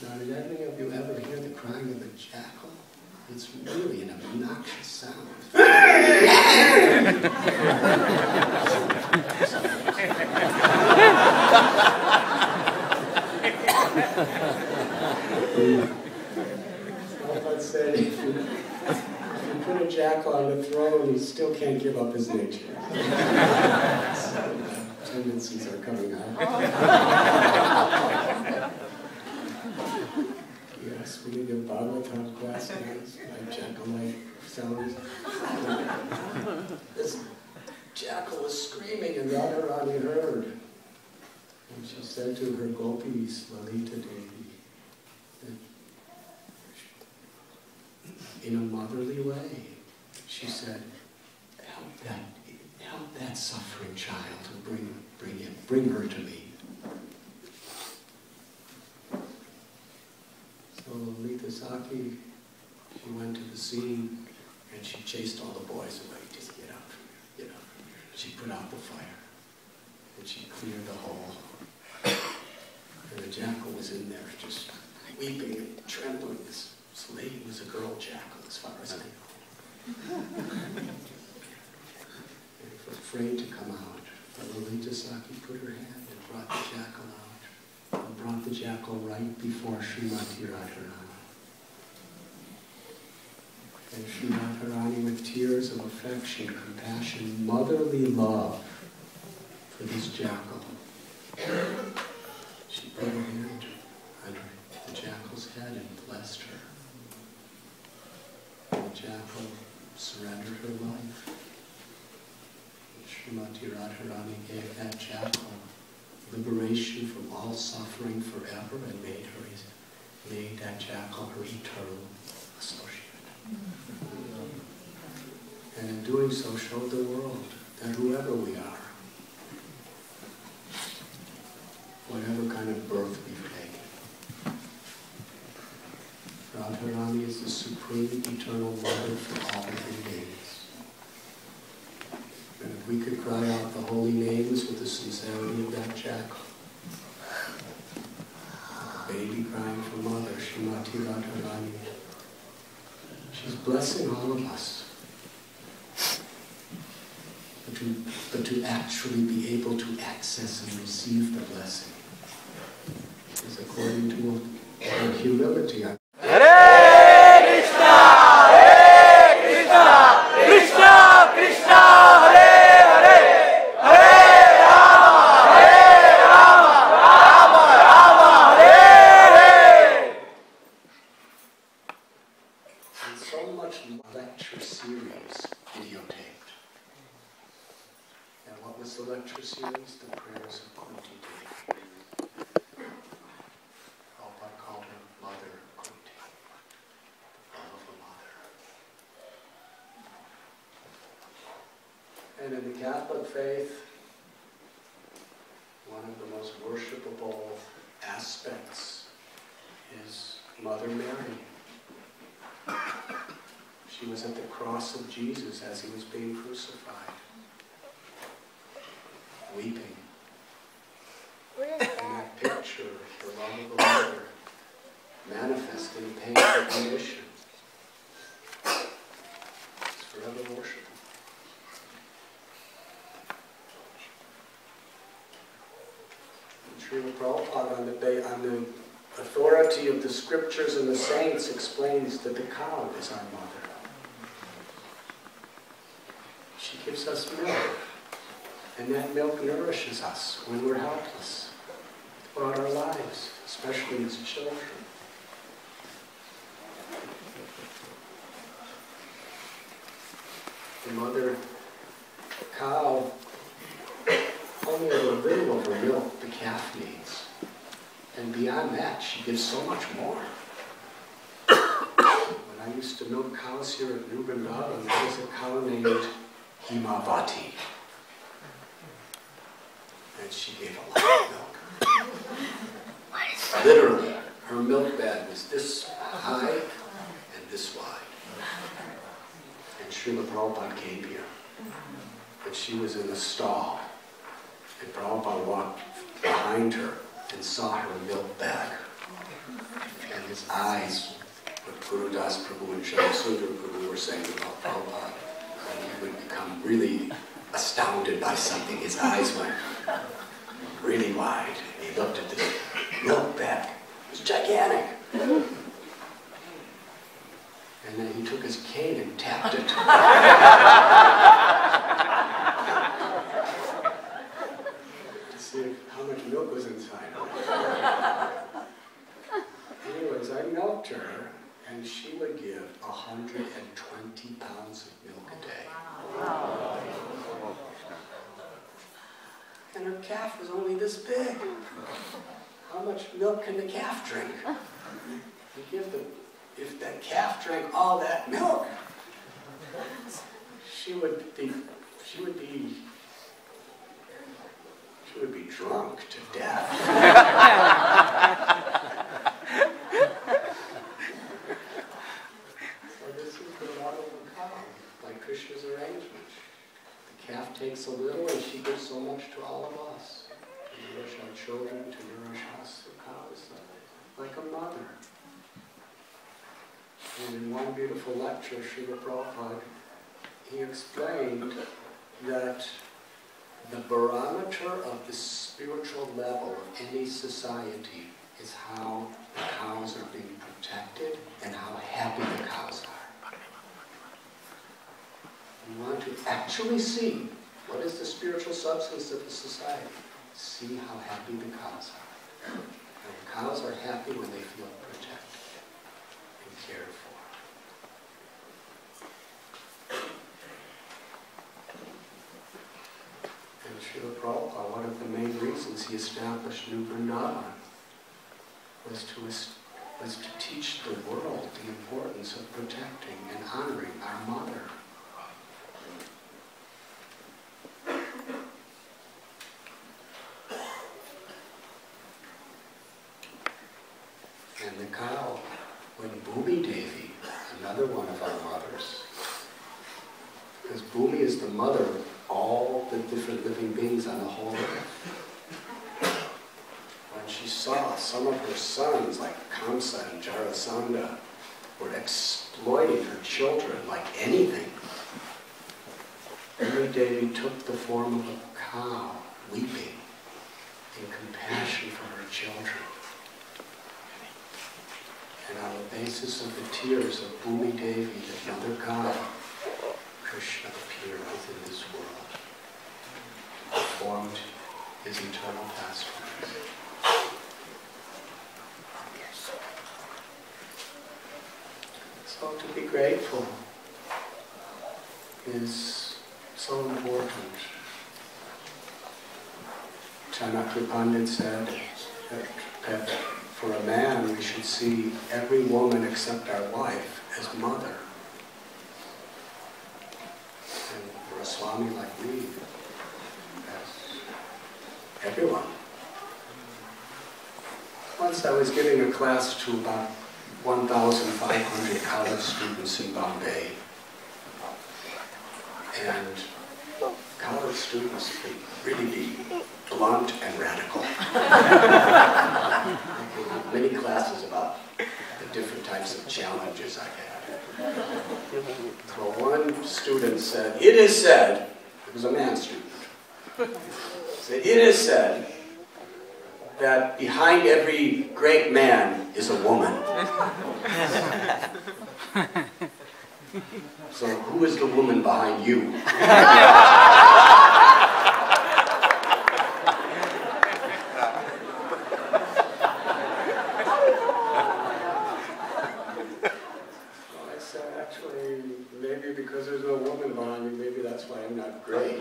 Now, did any of you ever hear the crying of the jackal? It's really an obnoxious sound. Prabhupada said, if you put a jackal on the throne, he still can't give up his nature. Tendencies are coming out. Yes, we need a Bhagavatam class like jackal-like sounds. This jackal was screaming, and Radharani heard. And she said to her gopis, Lalita Devi, that in a motherly way, she said, help that suffering child and bring her to me. So Lalita Saki, she went to the scene and she chased all the boys away. Just get out from here, get out from here. She put out the fire and she cleared the hole. And the jackal was in there just weeping and trembling. This lady was a girl jackal as far as I know. And he was afraid to come out. But Lalita Saki put her hand and brought the jackal out. And brought the jackal right before Srimati Radharani. And Sri Radharani, with tears of affection, compassion, motherly love for this jackal, she put her hand on the jackal's head and blessed her. And the jackal surrendered her life. And Srimati Radharani gave that jackal liberation from all suffering forever and made that jackal her eternal associate. And in doing so showed the world that whoever we are, whatever kind of birth we've taken, Radharani is the supreme eternal mother for all living beings. And if we could cry out the holy names with the sincerity of that jackal, the baby crying for mother, Srimati Radharani, she's blessing all of us. But to actually be able to access and receive the blessing is according to our humility. Hare Krishna, Krishna Krishna, Hare Hare, Hare Rama, Rama Rama, Hare Hare. And so much lecture series videotaped. And what was the lecture series? The prayers of Kunti Devi. Prabhupada called her Mother Kunti, the love of a mother. And in the Catholic faith, one of the most worshipable aspects is Mother Mary. She was at the cross of Jesus as he was being crucified, weeping. And that picture of the love of the mother manifesting painful condition is forever worshipable. And Srila Prabhupada on the authority of the scriptures and the saints explains that the cow is our mother. She gives us milk. And that milk nourishes us when we're helpless throughout our lives, especially as children. The mother cow only a little over milk the calf needs. And beyond that, she gives so much more. When I used to milk cows here at New Vrindavan, there was a cow named Himavati. And she gave a lot of milk. Literally, her milk bag was this high and this wide. And Srila Prabhupada came here. And she was in the stall. And Prabhupada walked behind her and saw her milk bag. And his eyes, what Guru Das Prabhu and Shamsundar Prabhu were saying about Prabhupada, he would become really astounded by something. His eyes went really wide. And he looked at this milk bag. It was gigantic. And then he took his cane and tapped it. To see how much milk was inside of it. Anyways, I milked her, and she would give 120 pounds of milk a day. Wow. And her calf was only this big. How much milk can the calf drink? If that calf drank all that milk, she would be drunk to death. So this is the model of a cow, like Krishna's arrangement. The calf takes a little and she gives so much to all of us. To nourish our children, to nourish us. The cow is like a mother. And in one beautiful lecture, Srila Prabhupada, he explained that the barometer of the spiritual level of any society is how the cows are being protected and how happy the cows are. You want to actually see what is the spiritual substance of the society. See how happy the cows are. And the cows are happy when they feel protected and cared for. And Srila Prabhupada, one of the main reasons he established New Vrindavan was to teach the world the importance of protecting and honoring our mother. And the cow, when Bhumi Devi, another one of our mothers, because Bhumi is the mother of all the different living beings on the whole earth. When she saw some of her sons, like Kamsa and Jarasandha, were exploiting her children like anything, Bhumi Devi took the form of a cow, weeping in compassion for her children. And on the basis of the tears of Bhumi Devi, the Mother God, Krishna appeared within this world, performed his eternal pastimes. So to be grateful is so important. Chanakya Pandit said that for a man we should see every woman except our wife as mother. And for a Swami like me, as everyone. Once I was giving a class to about 1,500 college students in Bombay. And college students can really be blunt and radical. I gave many classes about the different types of challenges I had. So one student said, "It is said," it was a man student, said, "It is said that behind every great man is a woman." So who is the woman behind you? I said, actually, maybe because there's no woman behind me, maybe that's why I'm not great.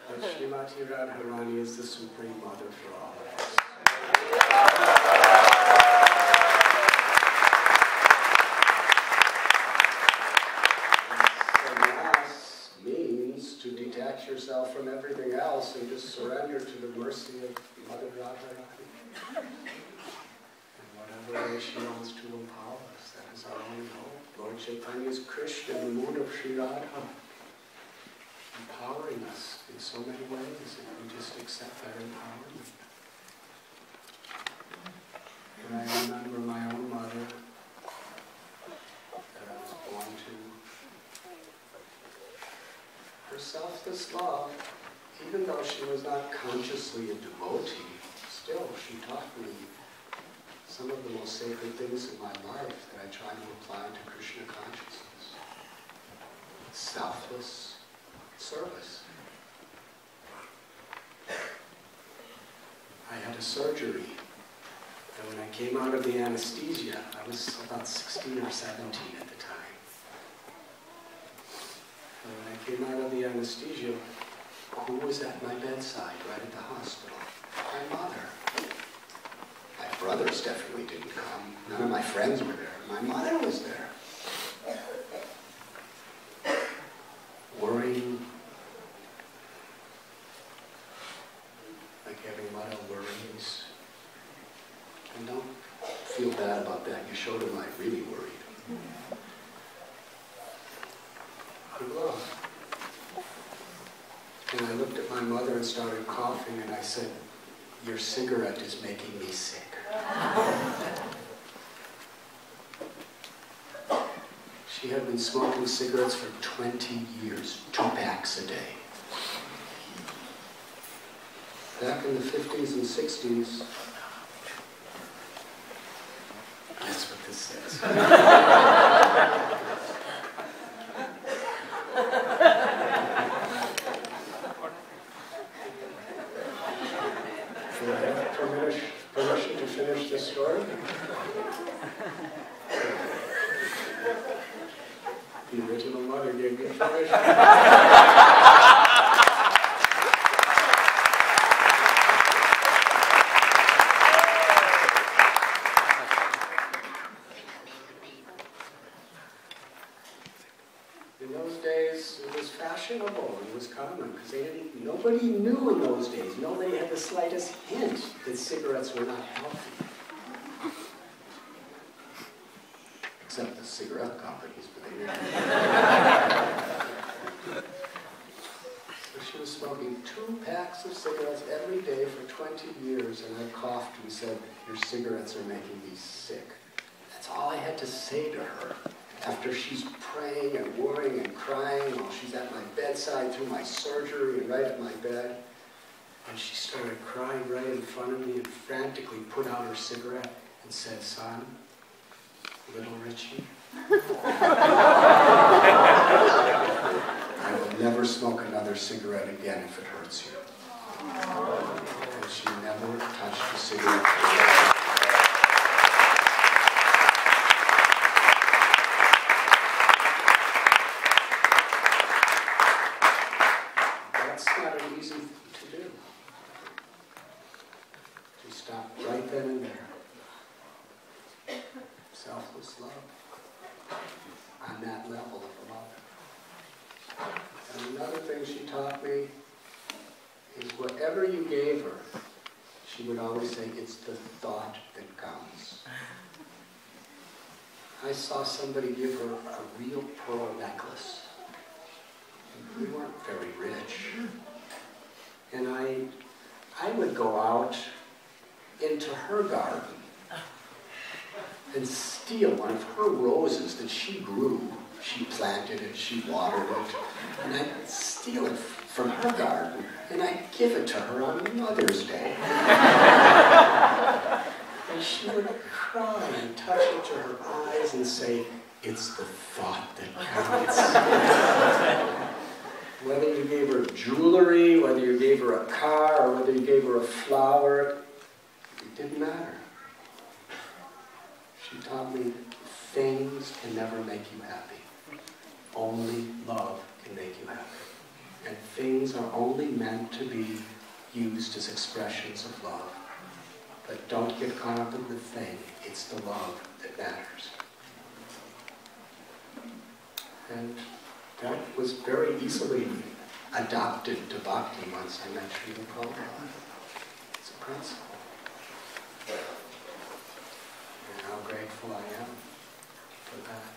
But Srimati Radharani is the Supreme Mother for all of us. Sannyas means to detach yourself from everything else and just surrender Time is Krishna, the moon of Sri Radha, empowering us in so many ways if we just accept that empowerment. And I remember my own mother that I was born to. Her selfless love, even though she was not consciously a devotee, still she taught me some of the most sacred things in my life that I try to apply to Krishna consciousness. Selfless service. I had a surgery, and when I came out of the anesthesia, I was about 16 or 17 at the time. And when I came out of the anesthesia, who was at my bedside right at the hospital? My mother. My brothers definitely didn't come. None of my friends were there. My mother was there. Worrying, like every mother worries. And don't feel bad about that. You showed them I really worried. Good love. And I looked at my mother and started coughing, and I said, "Your cigarette is making me sick." She had been smoking cigarettes for 20 years, 2 packs a day. Back in the 50s and 60s, that's what this says. Do I have permission to finish this story? The original mother gave me permission. In those days, it was fashionable, it was common, because nobody knew in those days, nobody had the slightest hint that cigarettes were not healthy. Except the cigarette companies, but they didn't. So she was smoking 2 packs of cigarettes every day for 20 years, and I coughed and said, "Your cigarettes are making me sick." That's all I had to say to her. After she's praying and worrying and crying while she's at my bedside through my surgery and right at my bed. And she started crying right in front of me and frantically put out her cigarette and said, "Son, little Richie, I will never smoke another cigarette again if it hurts you." And she never touched a cigarette again. That's not an easy thing to do. To stop right then and there. Selfless love on that level of love. And another thing she taught me is whatever you gave her, she would always say, "It's the thought that counts." I saw somebody give her a real pearl necklace. We weren't very rich. And I would go out into her garden and steal one of her roses that she grew. She planted it, she watered it, and I'd steal it from her garden, and I'd give it to her on Mother's Day. And she would cry and touch it to her eyes and say, "It's the thought that counts." Whether you gave her jewelry, whether you gave her a car, or whether you gave her a flower, it didn't matter. She taught me things can never make you happy. Only love can make you happy. And things are only meant to be used as expressions of love. But don't get caught up in the thing. It's the love that matters. And that was very easily adopted to bhakti once I met Srila Prabhupada. It's a principle. And how grateful I am for that.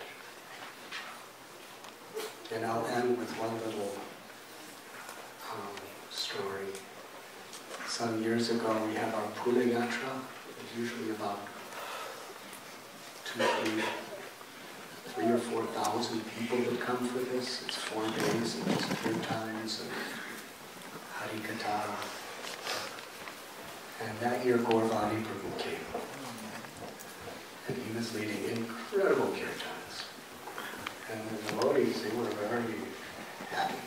And I'll end with one little story. Some years ago, we have our Pune Yatra. It's usually about 3,000 or 4,000 people that come for this. It's 4 days, and it's kirtans and harikatha. And that year, Gauravani Prabhu came. And he was leading incredible kirtans. And the devotees, they were very happy.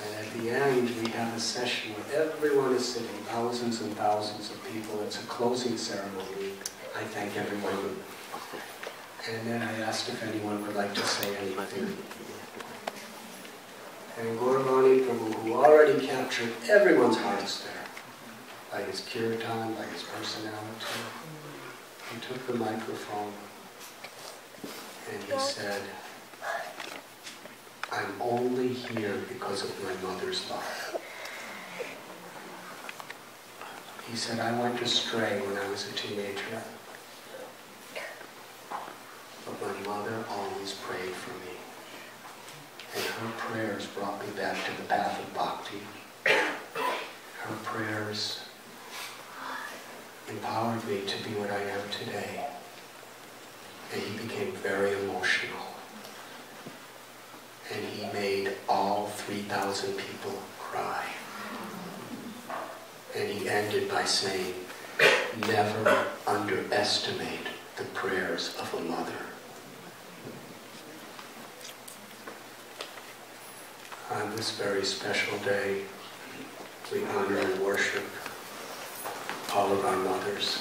And at the end, we have a session where everyone is sitting, thousands and thousands of people. It's a closing ceremony. I thank everyone. And then I asked if anyone would like to say anything. And Gauravani Prabhu, who already captured everyone's hearts there, by his kirtan, by his personality, he took the microphone and he said, I'm only here because of my mother's love. He said, I went astray when I was a teenager, but my mother always prayed for me. And her prayers brought me back to the path of bhakti. Her prayers empowered me to be what I am today. And he became very emotional. And he made all 3,000 people cry. And he ended by saying, never underestimate the prayers of a mother. On this very special day, we honor and worship all of our mothers.